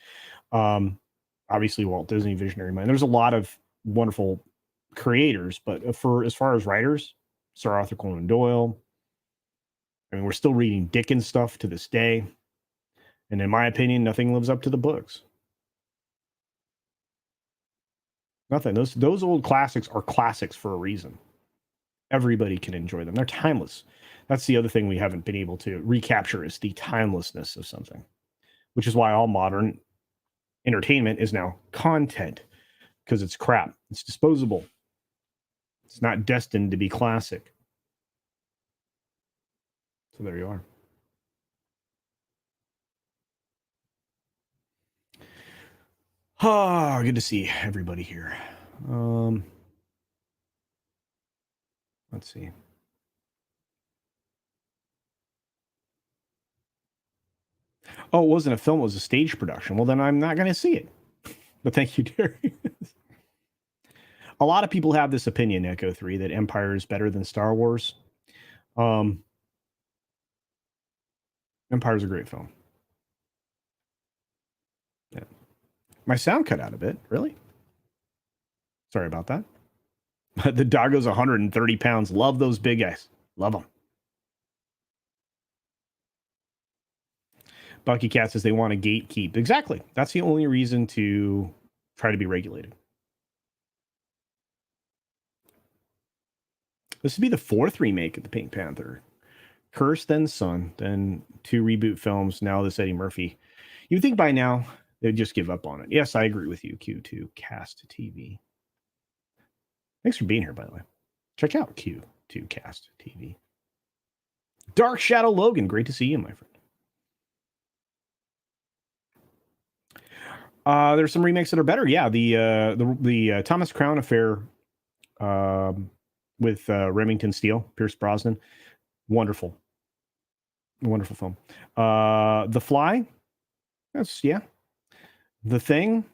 Obviously, Walt Disney, visionary mind. There's a lot of wonderful creators, but as far as writers, Sir Arthur Conan Doyle. I mean, we're still reading Dickens stuff to this day, and in my opinion, nothing lives up to the books. Nothing. Those old classics are classics for a reason. Everybody can enjoy them. They're timeless. That's the other thing we haven't been able to recapture is the timelessness of something, which is why all modern entertainment is now content, because it's crap. It's disposable. It's not destined to be classic. So there you are. Ah, good to see everybody here. Let's see. Oh, it wasn't a film, it was a stage production. Well, then I'm not going to see it. But thank you, Darius. A lot of people have this opinion, Echo 3, that Empire is better than Star Wars. Empire's a great film. Yeah. My sound cut out a bit. Really? Sorry about that. The doggo's 130 pounds. Love those big guys. Love them. Bucky Cat says they want to gatekeep. Exactly. That's the only reason to try to be regulated. This would be the 4th remake of the Pink Panther. Curse, then Son, then 2 reboot films. Now this Eddie Murphy. You would think by now they'd just give up on it. Yes, I agree with you, Q2 Cast TV. Thanks for being here, by the way. Check out Q2 Cast TV. Dark Shadow Logan, great to see you, my friend. There's some remakes that are better. Yeah, the Thomas Crown Affair with Remington Steele, Pierce Brosnan, wonderful film. The Fly, yeah. The Thing,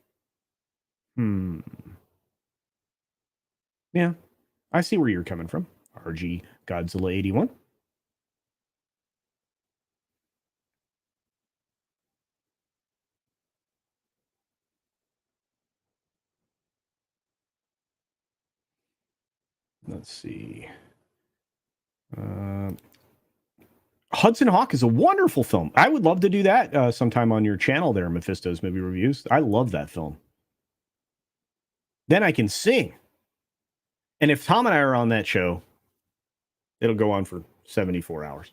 yeah, I see where you're coming from. RG Godzilla 81. Let's see. Hudson Hawk is a wonderful film. I would love to do that sometime on your channel there, Mephisto's Movie Reviews. I love that film. Then I can sing. And if Tom and I are on that show, it'll go on for 74 hours.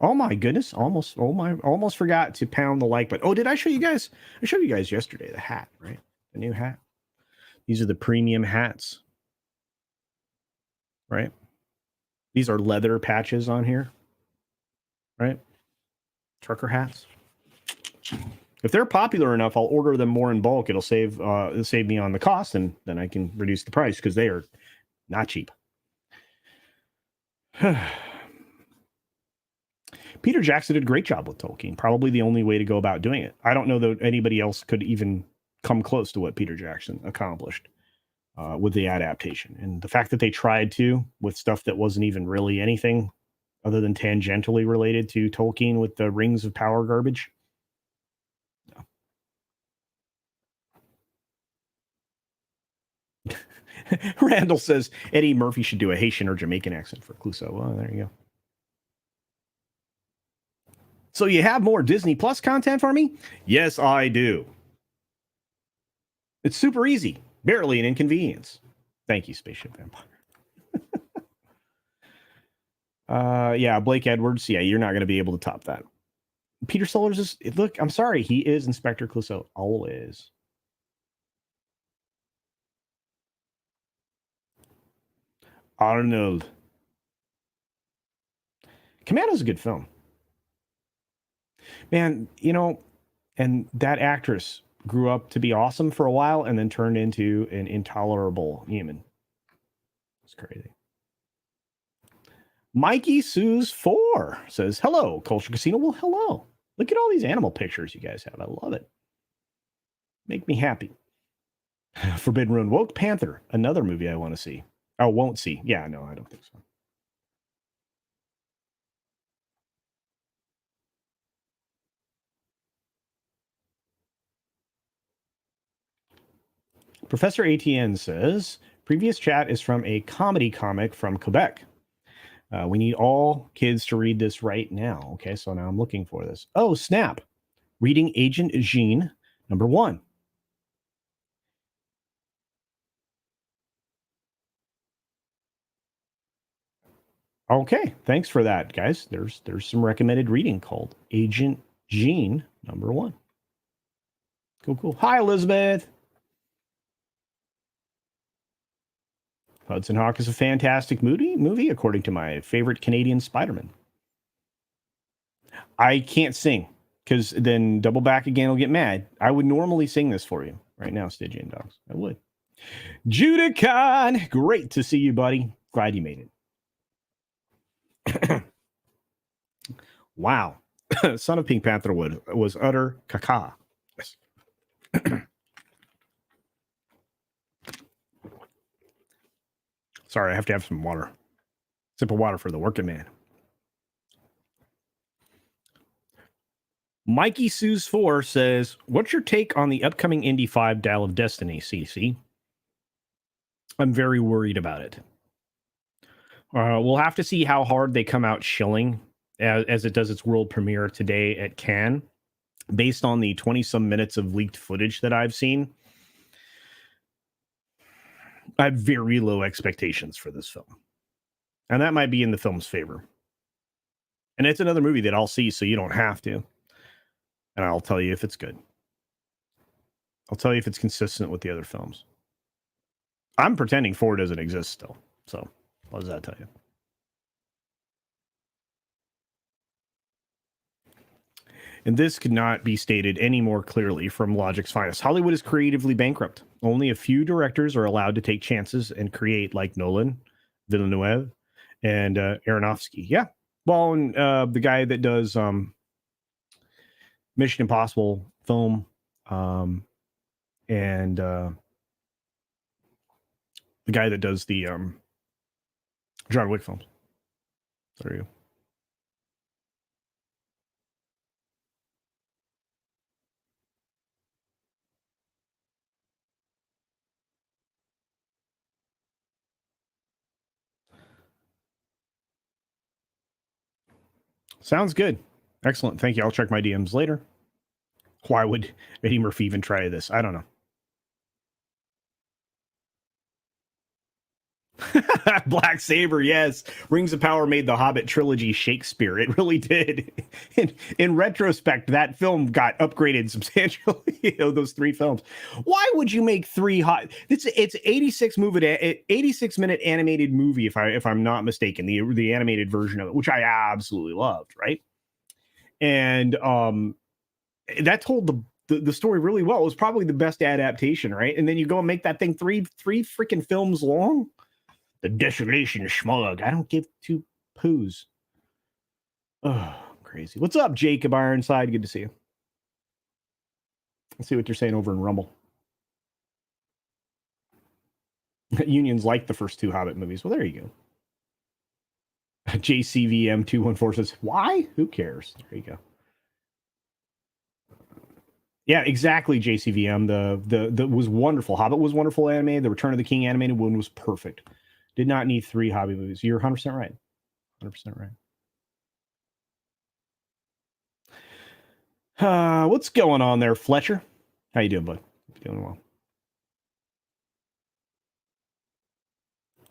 Oh my goodness. Almost forgot to pound the like button. Oh, did I show you guys? I showed you guys yesterday the hat, right? The new hat. These are the premium hats, right? These are leather patches on here, right? Trucker hats. If they're popular enough, I'll order them more in bulk. It'll save me on the cost, and then I can reduce the price because they are not cheap. Peter Jackson did a great job with Tolkien. Probably the only way to go about doing it. I don't know that anybody else could even come close to what Peter Jackson accomplished with the adaptation. And the fact that they tried to with stuff that wasn't even really anything other than tangentially related to Tolkien with the Rings of Power garbage. No. Randall says Eddie Murphy should do a Haitian or Jamaican accent for Clouseau. Well, there you go. So you have more Disney Plus content for me? Yes, I do. It's super easy. Barely an inconvenience. Thank you, Spaceship Vampire. Yeah, Blake Edwards. Yeah, you're not going to be able to top that. Peter Sellers is... Look, I'm sorry. He is Inspector Clouseau. Always. Arnold. Commando's a good film. Man, you know, and that actress grew up to be awesome for a while and then turned into an intolerable human. It's crazy. Mikey Sue's 4 says, hello, Culture Casino. Well, hello. Look at all these animal pictures you guys have. I love it. Make me happy. Forbidden Ruin Woke Panther, another movie I want to see. Oh, won't see. Yeah, no, I don't think so. Professor ATN says, previous chat is from a comedy comic from Quebec. We need all kids to read this right now. Okay, so now I'm looking for this. Oh, snap. Reading Agent Jean, number 1. Okay, thanks for that, guys. There's some recommended reading called Agent Jean, number 1. Cool. Hi, Elizabeth. Hudson Hawk is a fantastic movie, according to my favorite Canadian Spider-Man. I can't sing, because then Double Back Again will get mad. I would normally sing this for you right now, Stygian Dogs. I would. Judicon, great to see you, buddy. Glad you made it. Wow. Son of Pink Panther was utter caca. Yes. Sorry, I have to have some water. Sip of water for the working man. Mikey Sue's 4 says, what's your take on the upcoming Indy 5 Dial of Destiny, CC? I'm very worried about it. We'll have to see how hard they come out shilling as it does its world premiere today at Cannes. Based on the 20-some minutes of leaked footage that I've seen, I have very low expectations for this film. And that might be in the film's favor. And it's another movie that I'll see, so you don't have to. And I'll tell you if it's good. I'll tell you if it's consistent with the other films. I'm pretending 4 doesn't exist still. So, what does that tell you? And this could not be stated any more clearly from Logic's finest. Hollywood is creatively bankrupt. Only a few directors are allowed to take chances and create, like Nolan, Villeneuve, and Aronofsky. Yeah. Well, and the guy that does Mission Impossible film and the guy that does the John Wick films. There you go. Sounds good. Excellent. Thank you. I'll check my DMs later. Why would Eddie Murphy even try this? I don't know. Black Saber, yes. Rings of Power made the Hobbit trilogy Shakespeare. It really did. In retrospect, that film got upgraded substantially. Those 3 films. Why would you make 3 It's 86-minute animated movie, if I'm not mistaken, the animated version of it, which I absolutely loved, right? And that told the story really well. It was probably the best adaptation, right? And then you go and make that thing three freaking films long. The Desolation Schmug. I don't give 2 poos. Oh, crazy. What's up, Jacob Ironside? Good to see you. Let's see what you're saying over in Rumble. Unions like the first 2 Hobbit movies. Well, there you go. JCVM214 says, why? Who cares? There you go. Yeah, exactly, JCVM. The was wonderful. Hobbit was wonderful animated. The Return of the King animated one was perfect. Did not need 3 Hobbit movies. You're 100% right. 100% right. What's going on there, Fletcher? How you doing, bud? Doing well.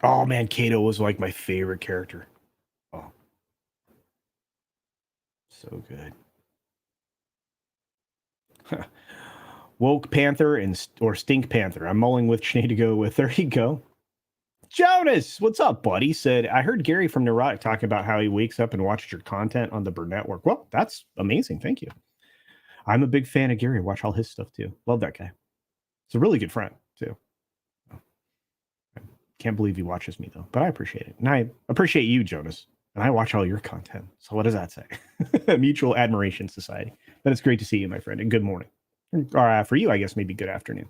Oh, man, Kato was like my favorite character. Oh. So good. Woke Panther or Stink Panther. I'm mulling which name to go with. There you go. Jonas, what's up, buddy? Said, I heard Gary from Neurotic talking about how he wakes up and watches your content on the Burn Network. Well, that's amazing. Thank you. I'm a big fan of Gary. Watch all his stuff, too. Love that guy. He's a really good friend, too. I can't believe he watches me, though. But I appreciate it. And I appreciate you, Jonas. And I watch all your content. So what does that say? Mutual Admiration Society. But it's great to see you, my friend. And good morning. Or for you, I guess, maybe good afternoon.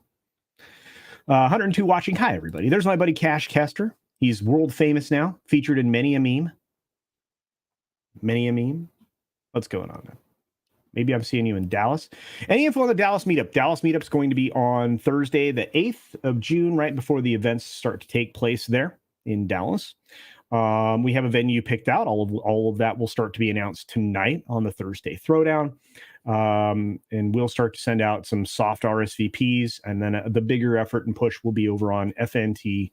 102 watching. Hi, everybody. There's my buddy Cash Kester. He's world famous now, featured in many a meme. Many a meme. What's going on now? Maybe I'm seeing you in Dallas. Any info on the Dallas meetup? Dallas meetup's going to be on Thursday, the 8th of June, right before the events start to take place there in Dallas. We have a venue picked out. All of that will start to be announced tonight on the Thursday Throwdown. And we'll start to send out some soft RSVPs, and then the bigger effort and push will be over on FNT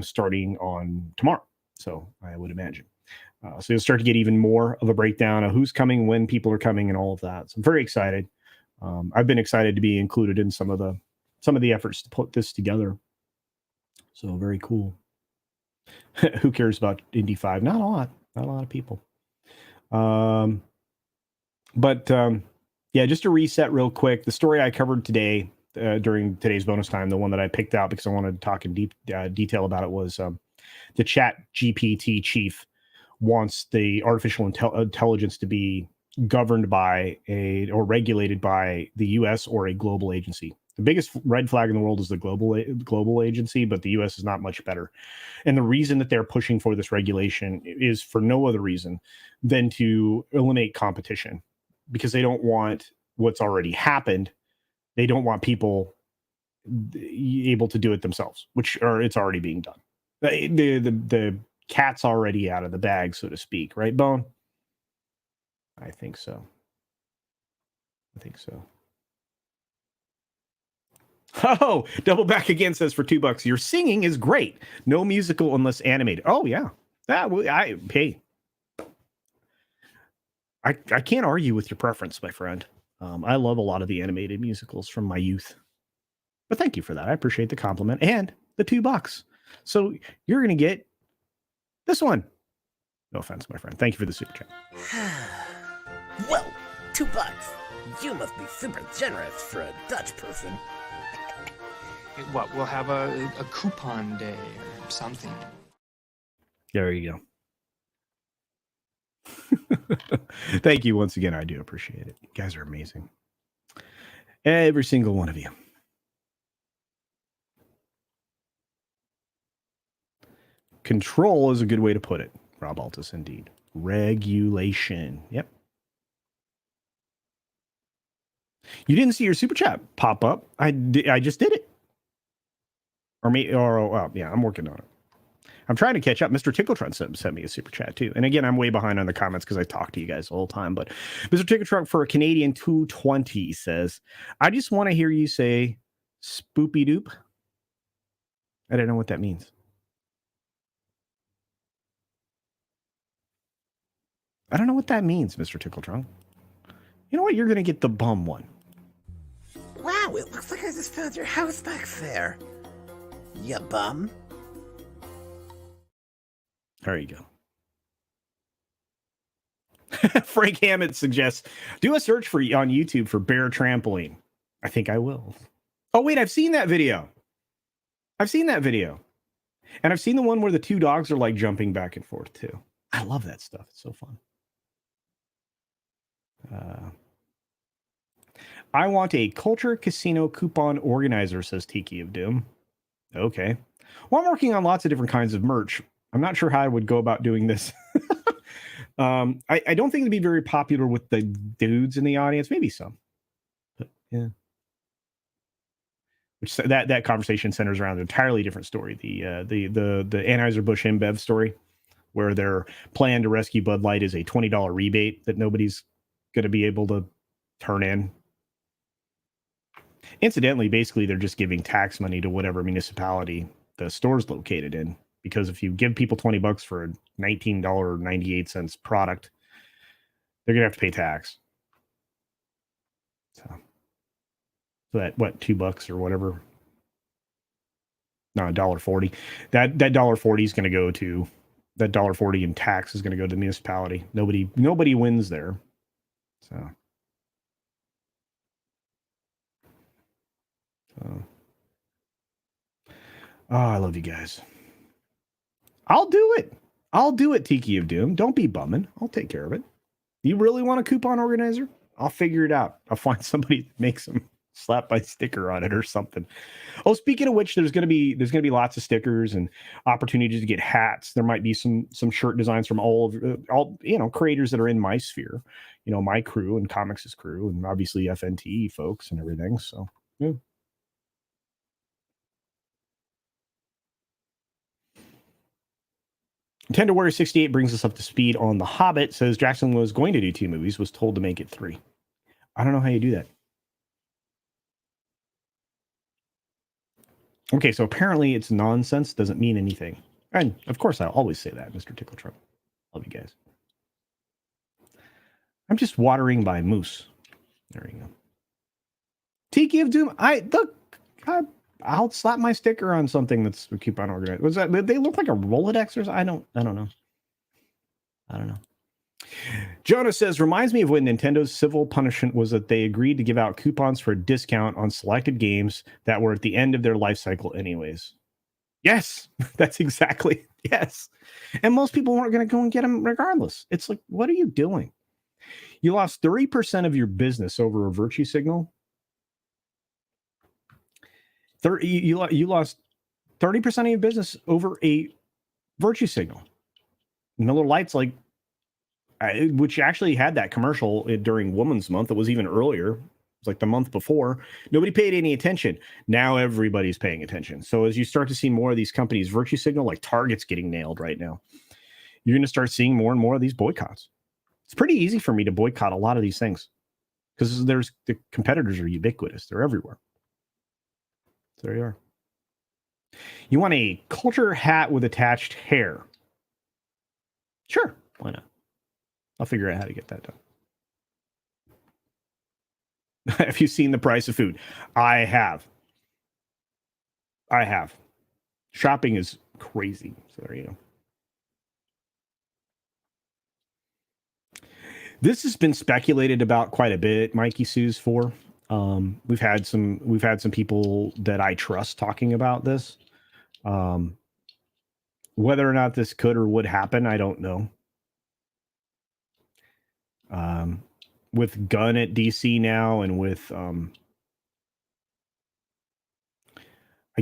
starting on tomorrow. So I would imagine. So you'll start to get even more of a breakdown of who's coming, when people are coming, and all of that. So I'm very excited. I've been excited to be included in some of the efforts to put this together. So very cool. Who cares about Indy 5? Not a lot of people. Yeah, just to reset real quick, the story I covered today during today's bonus time, the one that I picked out because I wanted to talk in deep detail about it, was the Chat GPT chief wants the artificial intelligence to be governed by or regulated by the U.S. or a global agency. The biggest red flag in the world is the global agency, but the U.S. is not much better. And the reason that they're pushing for this regulation is for no other reason than to eliminate competition, because they don't want what's already happened. They don't want people able to do it themselves, it's already being done. The cat's already out of the bag, so to speak, right, Bone? I think so. Oh, Double Back Again says for $2, your singing is great. No musical unless animated. Oh yeah, I can't argue with your preference, my friend. I love a lot of the animated musicals from my youth. But thank you for that. I appreciate the compliment and the $2. So you're gonna get this one. No offense, my friend. Thank you for the super chat. Well, $2. You must be super generous for a Dutch person. What, we'll have a coupon day or something. There you go. Thank you once again. I do appreciate it. You guys are amazing. Every single one of you. Control is a good way to put it. Rob Altus, indeed. Regulation. Yep. You didn't see your super chat pop up. I just did it. Yeah, I'm working on it. I'm trying to catch up. Mr. Tickletrunk sent me a super chat too. And again, I'm way behind on the comments because I talk to you guys the whole time. But Mr. Tickletrunk for a Canadian 220 says, I just want to hear you say spoopy doop. I don't know what that means. I don't know what that means, Mr. Tickletrunk. You know what? You're going to get the bum one. Wow, it looks like I just found your house back there. Ya bum. There you go. Frank Hammond suggests, do a search on YouTube for bear trampoline. I think I will. Oh, wait, I've seen that video. And I've seen the one where the two dogs are like jumping back and forth too. I love that stuff. It's so fun. I want a culture casino coupon organizer, says Tiki of Doom. Okay. Well, I'm working on lots of different kinds of merch. I'm not sure how I would go about doing this. I don't think it'd be very popular with the dudes in the audience. Maybe some. But yeah. Which that conversation centers around an entirely different story. The Anheuser-Busch InBev story, where their plan to rescue Bud Light is a $20 rebate that nobody's going to be able to turn in. Incidentally, basically, they're just giving tax money to whatever municipality the store's located in. Because if you give people $20 for a $19.98 product, they're going to have to pay tax. So that, what, $2 or whatever? No, $1.40. That $1.40 is going to go to, that $1.40 in tax is going to go to the municipality. Nobody wins there. So. Oh, I love you guys. I'll do it, Tiki of Doom. Don't be bumming. I'll take care of it. You really want a coupon organizer? I'll figure it out. I'll find somebody that makes them, slap my sticker on it or something. Oh, speaking of which, there's gonna be lots of stickers and opportunities to get hats. There might be some shirt designs from all creators that are in my sphere, my crew and Comics' crew, and obviously FNTE folks and everything. So yeah. Nintendo Warrior 68 brings us up to speed on The Hobbit. Says Jackson was going to do 2 movies, was told to make it 3. I don't know how you do that. Okay, so apparently it's nonsense, doesn't mean anything. And of course, I'll always say that, Mr. Tickletrunk. Love you guys. I'm just watering by moose. There you go. Tiki of Doom. I'll slap my sticker on something that's a coupon organized. Was that? They look like a Rolodex or something? I don't know. Jonah says, reminds me of when Nintendo's civil punishment was that they agreed to give out coupons for a discount on selected games that were at the end of their life cycle anyways. Yes, that's exactly. Yes. And most people weren't going to go and get them regardless. It's like, what are you doing? You lost 30% of your business over a virtue signal. You lost 30% of your business over a virtue signal. Miller Lite's like, which actually had that commercial during Women's Month. It was even earlier. It was like the month before. Nobody paid any attention. Now everybody's paying attention. So as you start to see more of these companies virtue signal, like Target's getting nailed right now, you're going to start seeing more and more of these boycotts. It's pretty easy for me to boycott a lot of these things because the competitors are ubiquitous. They're everywhere. So there you are. You want a culture hat with attached hair? Sure, why not? I'll figure out how to get that done. Have you seen the price of food? I have. Shopping is crazy. So there you go. This has been speculated about quite a bit, Mikey Sue's for. We've had some people that I trust talking about this. Whether or not this could or would happen, I don't know. With Gunn at DC now, and with I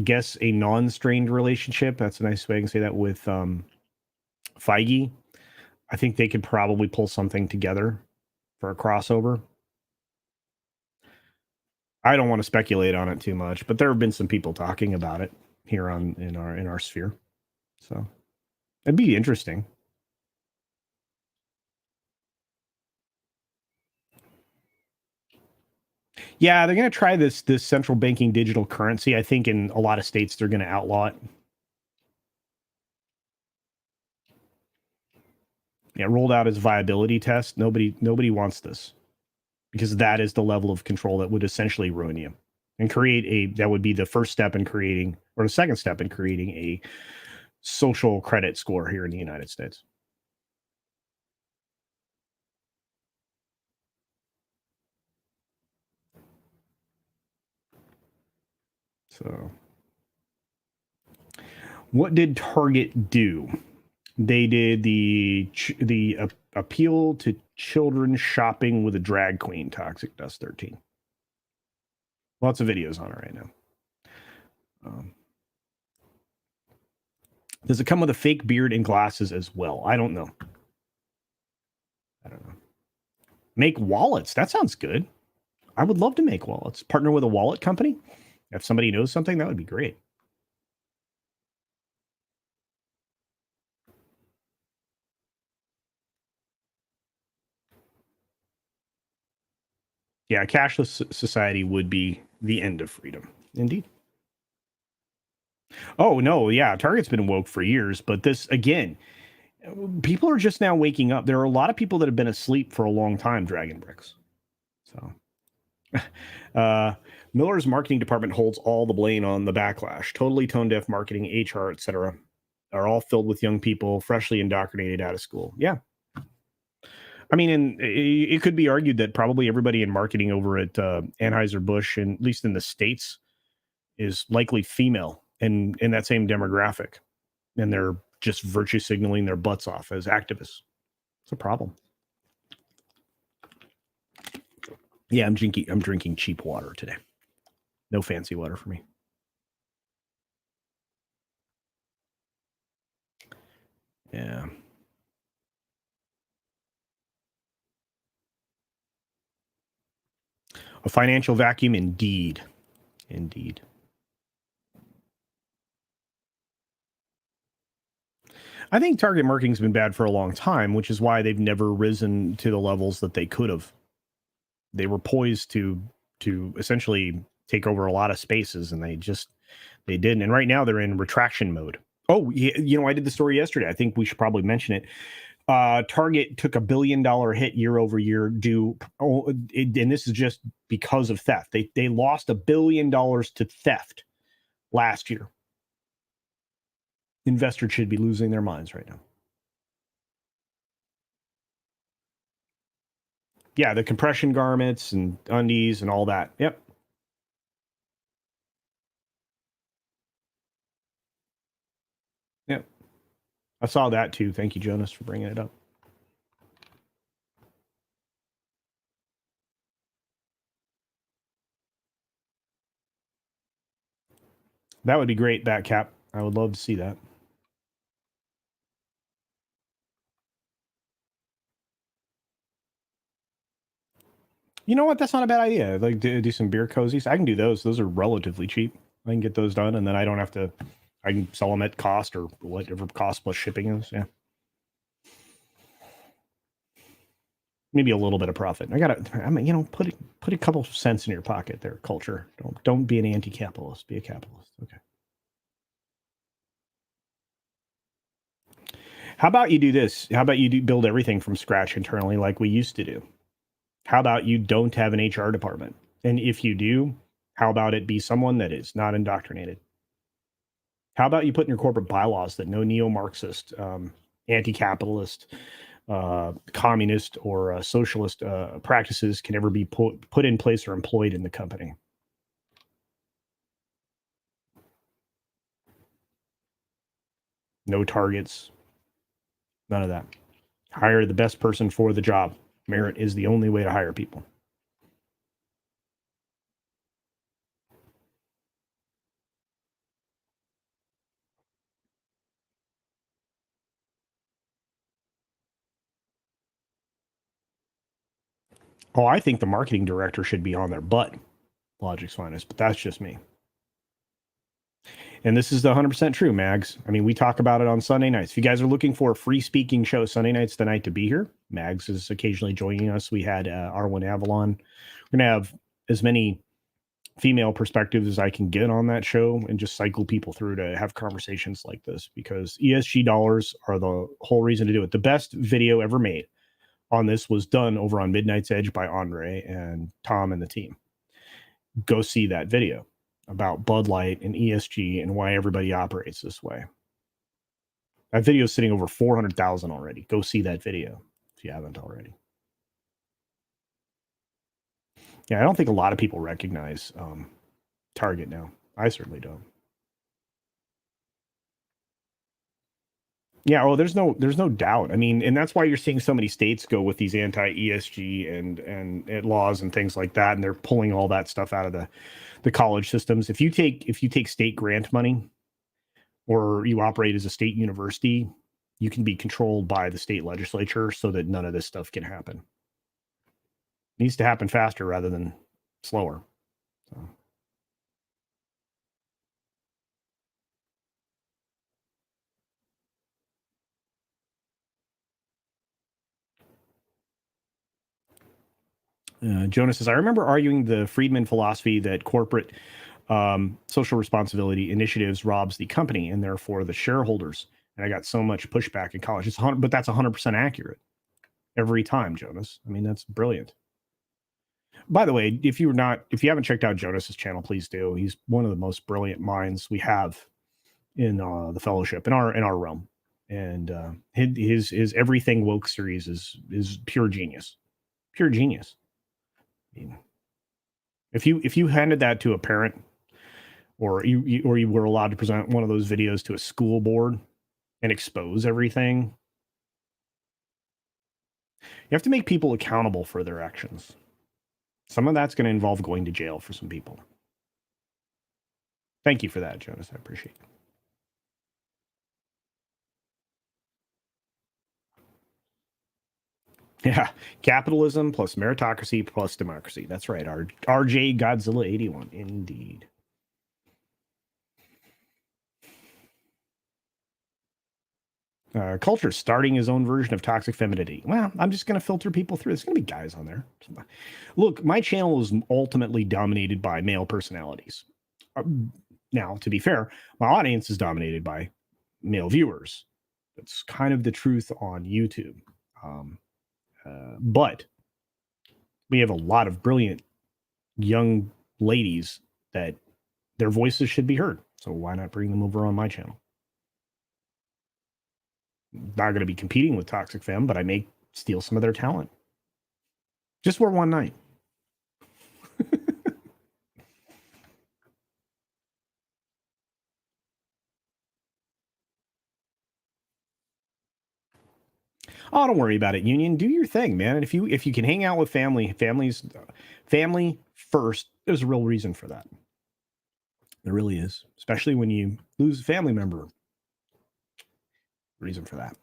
guess a non-strained relationship. That's a nice way I can say that with Feige. I think they could probably pull something together for a crossover. I don't want to speculate on it too much, but there have been some people talking about it here in our sphere. So it'd be interesting. Yeah, they're going to try this central banking digital currency. I think in a lot of states they're going to outlaw it. Yeah, rolled out as a viability test. Nobody wants this because that is the level of control that would essentially ruin you and that would be the first step in creating, or the second step in creating, a social credit score here in the United States. So, what did Target do? They did the appeal to children shopping with a drag queen, Toxic Dust 13. Lots of videos on it right now. Does it come with a fake beard and glasses as well? I don't know. Make wallets. That sounds good. I would love to make wallets. Partner with a wallet company. If somebody knows something, that would be great. Yeah, a cashless society would be the end of freedom. Indeed. Oh, no. Yeah, Target's been woke for years. But this, again, people are just now waking up. There are a lot of people that have been asleep for a long time, Dragon Bricks. So, Miller's marketing department holds all the blame on the backlash. Totally tone-deaf marketing, HR, etc., are all filled with young people freshly indoctrinated out of school. Yeah. I mean, and it could be argued that probably everybody in marketing over at Anheuser-Busch, and at least in the States, is likely female and in that same demographic. And they're just virtue signaling their butts off as activists. It's a problem. Yeah, I'm drinking cheap water today. No fancy water for me. Yeah. A financial vacuum, indeed. Indeed. I think target marketing's been bad for a long time, which is why they've never risen to the levels that they could have. They were poised to essentially take over a lot of spaces, and they didn't. And right now they're in retraction mode. Oh, yeah, I did the story yesterday. I think we should probably mention it. Target took $1 billion hit year over year and this is just because of theft. They lost $1 billion to theft last year. Investors should be losing their minds right now. Yeah, the compression garments and undies and all that. Yep. Yep. I saw that too. Thank you, Jonas, for bringing it up. That would be great, Batcap. I would love to see that. You know what? That's not a bad idea. I'd like to do some beer cozies. I can do those. Those are relatively cheap. I can get those done, and then I don't have to. I can sell them at cost or whatever cost plus shipping is. Yeah. Maybe a little bit of profit. Put a couple of cents in your pocket there, culture. Don't be an anti-capitalist. Be a capitalist. Okay. How about you do this? How about you build everything from scratch internally like we used to do? How about you don't have an HR department? And if you do, how about it be someone that is not indoctrinated? How about you put in your corporate bylaws that no neo-Marxist, anti-capitalist, communist, or socialist practices can ever be put in place or employed in the company? No targets. None of that. Hire the best person for the job. Merit is the only way to hire people. Oh, I think the marketing director should be on their butt, Logic's Finest, but that's just me. And this is the 100% true, Mags. I mean, we talk about it on Sunday nights. If you guys are looking for a free speaking show, Sunday night's the night to be here. Mags is occasionally joining us. We had R1 Avalon. We're going to have as many female perspectives as I can get on that show and just cycle people through to have conversations like this, because ESG dollars are the whole reason to do it. The best video ever made on this was done over on Midnight's Edge by Andre and Tom and the team. Go see that video about Bud Light and ESG and why everybody operates this way. That video is sitting over 400,000 already. Go see that video if you haven't already. Yeah, I don't think a lot of people recognize Target now. I certainly don't. Yeah, well, there's no doubt. I mean, and that's why you're seeing so many states go with these anti-ESG and laws and things like that, and they're pulling all that stuff out of the college systems. If you take state grant money, or you operate as a state university, you can be controlled by the state legislature so that none of this stuff can happen. It needs to happen faster rather than slower. So. Jonas says, I remember arguing the Friedman philosophy that corporate social responsibility initiatives robs the company and therefore the shareholders. And I got so much pushback in college. But that's 100% accurate every time, Jonas. I mean, that's brilliant. By the way, if you haven't checked out Jonas's channel, please do. He's one of the most brilliant minds we have in the fellowship, in our realm. And his Everything Woke series is pure genius. Pure genius. I mean, if you handed that to a parent, or you were allowed to present one of those videos to a school board and expose everything, you have to make people accountable for their actions. Some of that's going to involve going to jail for some people. Thank you for that, Jonas. I appreciate it. Yeah, capitalism plus meritocracy plus democracy. That's right. RJ Godzilla 81. Indeed. Culture starting his own version of toxic femininity. Well, I'm just going to filter people through. There's going to be guys on there. Look, my channel is ultimately dominated by male personalities. Now, to be fair, my audience is dominated by male viewers. That's kind of the truth on YouTube. But we have a lot of brilliant young ladies that their voices should be heard. So why not bring them over on my channel? Not going to be competing with Toxic Femme, but I may steal some of their talent. Just for one night. Oh, don't worry about it, Union. Do your thing, man. And if you can hang out with family first, there's a real reason for that. There really is, especially when you lose a family member. Reason for that.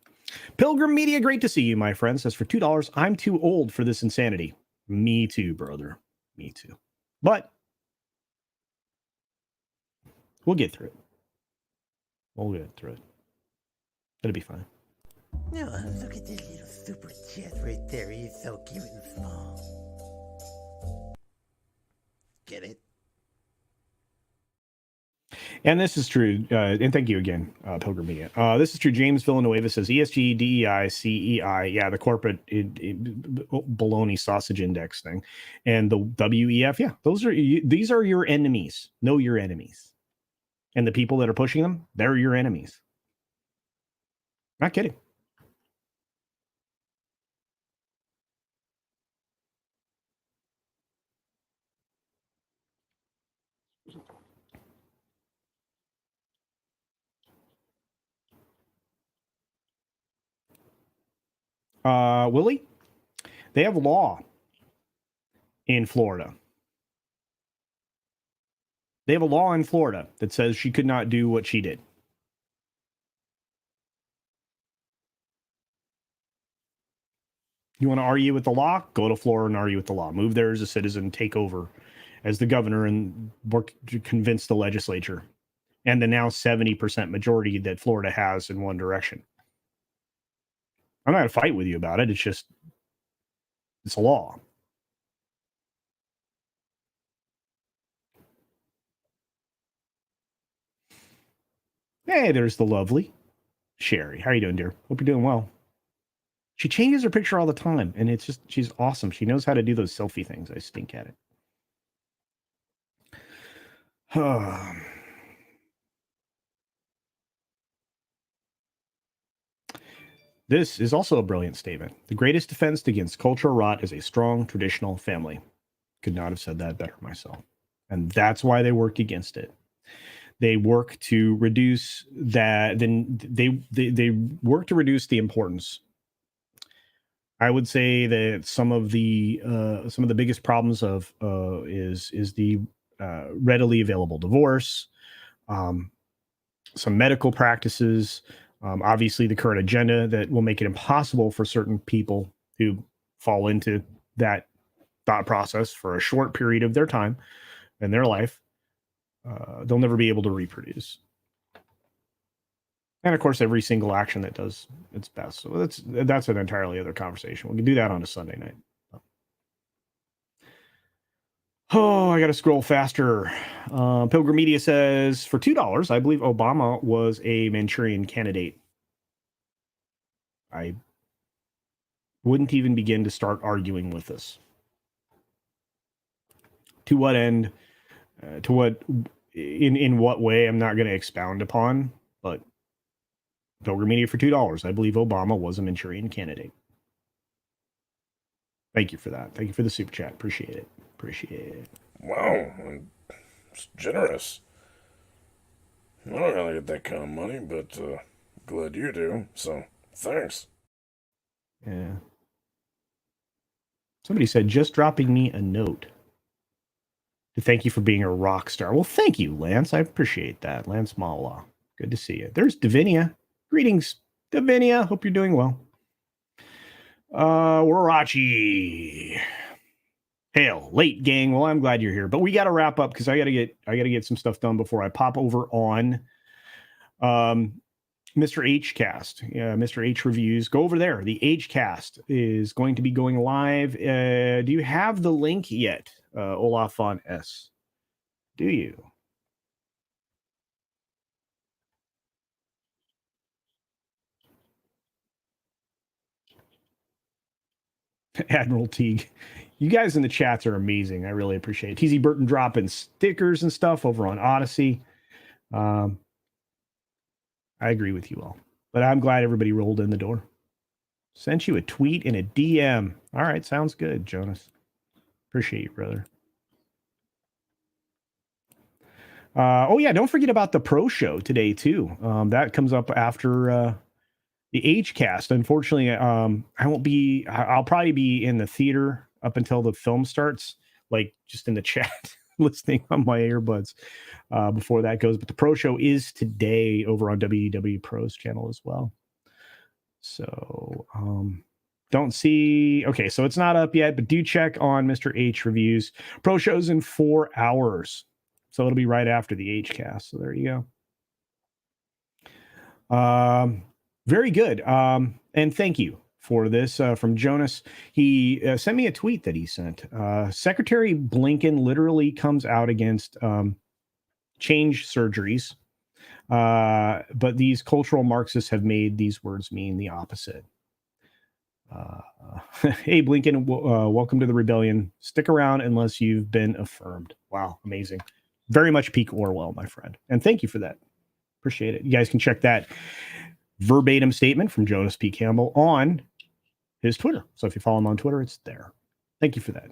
Pilgrim Media, great to see you, my friend. Says for $2, I'm too old for this insanity. Me too, brother. Me too. But we'll get through it. We'll get through it. It'll be fine. No, look at this little super chat right there. He's so cute and small. Get it? And this is true. And thank you again, Pilgrim Media. This is true. James Villanueva says ESG, DEI, CEI. Yeah, the corporate baloney sausage index thing. And the WEF. Yeah, these are your enemies. Know your enemies. And the people that are pushing them, they're your enemies. Not kidding. Willie, they have law in Florida. They have a law in Florida that says she could not do what she did. You want to argue with the law? Go to Florida and argue with the law. Move there as a citizen, take over as the governor and work to convince the legislature and the now 70% majority that Florida has in one direction. I'm not going to fight with you about it. It's a law. Hey, there's the lovely Sherry. How you doing, dear? Hope you're doing well. She changes her picture all the time, and it's just, she's awesome. She knows how to do those selfie things. I stink at it. This is also a brilliant statement. The greatest defense against cultural rot is a strong traditional family. Could not have said that better myself. And that's why they work against it. They work to reduce that. Then they work to reduce the importance. I would say that some of the biggest problems of is the readily available divorce, some medical practices, obviously the current agenda that will make it impossible for certain people who fall into that thought process for a short period of their time in their life. They'll never be able to reproduce. And of course, every single action that does its best. So that's an entirely other conversation. We can do that on a Sunday night. Oh, I got to scroll faster. Pilgrim Media says, for $2, I believe Obama was a Manchurian candidate. I wouldn't even begin to start arguing with this. To what end? To what? In what way? I'm not going to expound upon. But Pilgrim Media for $2, I believe Obama was a Manchurian candidate. Thank you for that. Thank you for the super chat. Appreciate it. Appreciate it. Wow, it's generous. I don't really get that kind of money, but glad you do, so thanks. Yeah. Somebody said, just dropping me a note to thank you for being a rock star. Well, thank you, Lance. I appreciate that. Lance Malaw. Good to see you. There's Davinia. Greetings, Davinia. Hope you're doing well. Warachi. Hail, late gang. Well, I'm glad you're here, but we got to wrap up because I got to get some stuff done before I pop over on Mr. H Cast. Mr. H Reviews. Go over there. The H Cast is going to be going live. Do you have the link yet, Olaf von S? Do you? Admiral Teague. You guys in the chats are amazing. I really appreciate it. TZ Burton dropping stickers and stuff over on Odyssey. I agree with you all, but I'm glad everybody rolled in the door. Sent you a tweet and a DM. All right, sounds good, Jonas. Appreciate you, brother. Oh yeah, don't forget about the pro show today too. That comes up after the H Cast. Unfortunately, I won't be. I'll probably be in the theater up until the film starts, like just in the chat, listening on my earbuds before that goes. But the pro show is today over on WW Pro's channel as well. So don't see. Okay, so it's not up yet, but do check on Mr. H Reviews. Pro show's in 4 hours. So it'll be right after the H Cast. So there you go. Very good. And thank you for this from Jonas. He sent me a tweet that he sent. Secretary Blinken literally comes out against change surgeries. But these cultural Marxists have made these words mean the opposite. Hey, Blinken, welcome to the rebellion. Stick around unless you've been affirmed. Wow, amazing. Very much peak Orwell, my friend. And thank you for that. Appreciate it. You guys can check that verbatim statement from Jonas P. Campbell on his Twitter. So if you follow him on Twitter, it's there. Thank you for that.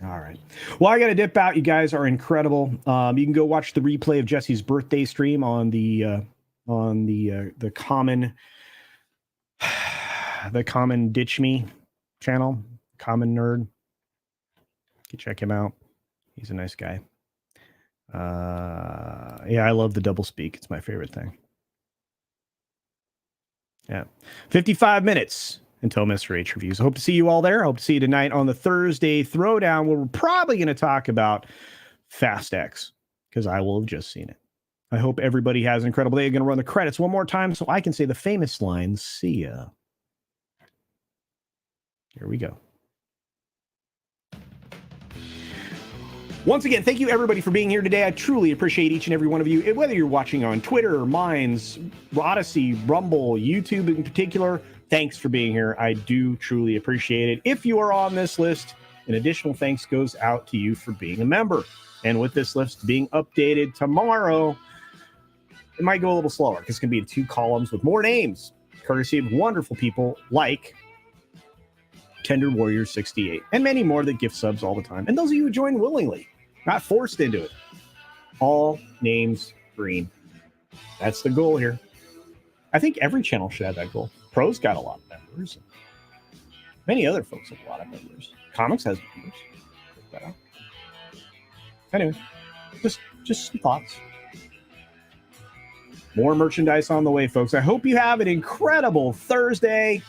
All right. Well, I got to dip out. You guys are incredible. You can go watch the replay of Jesse's birthday stream on the common Ditch Me channel, Common Nerd. You can check him out. He's a nice guy. Yeah, I love the double speak. It's my favorite thing. Yeah. 55 minutes until Mr. H Reviews. I hope to see you all there. I hope to see you tonight on the Thursday Throwdown, where we're probably going to talk about Fast X, because I will have just seen it. I hope everybody has an incredible day. I'm going to run the credits one more time so I can say the famous line, see ya. Here we go. Once again, thank you everybody for being here today. I truly appreciate each and every one of you, whether you're watching on Twitter, Minds, Odyssey, Rumble, YouTube in particular. Thanks for being here. I do truly appreciate it. If you are on this list, an additional thanks goes out to you for being a member. And with this list being updated tomorrow, it might go a little slower because it's going to be in 2 columns with more names, courtesy of wonderful people like Tender Warrior 68 and many more that gift subs all the time. And those of you who join willingly, not forced into it. All names green. That's the goal here. I think every channel should have that goal. Pro's got a lot of members. Many other folks have a lot of members. Comics has members. Check that out. Anyway, just some thoughts. More merchandise on the way, folks. I hope you have an incredible Thursday.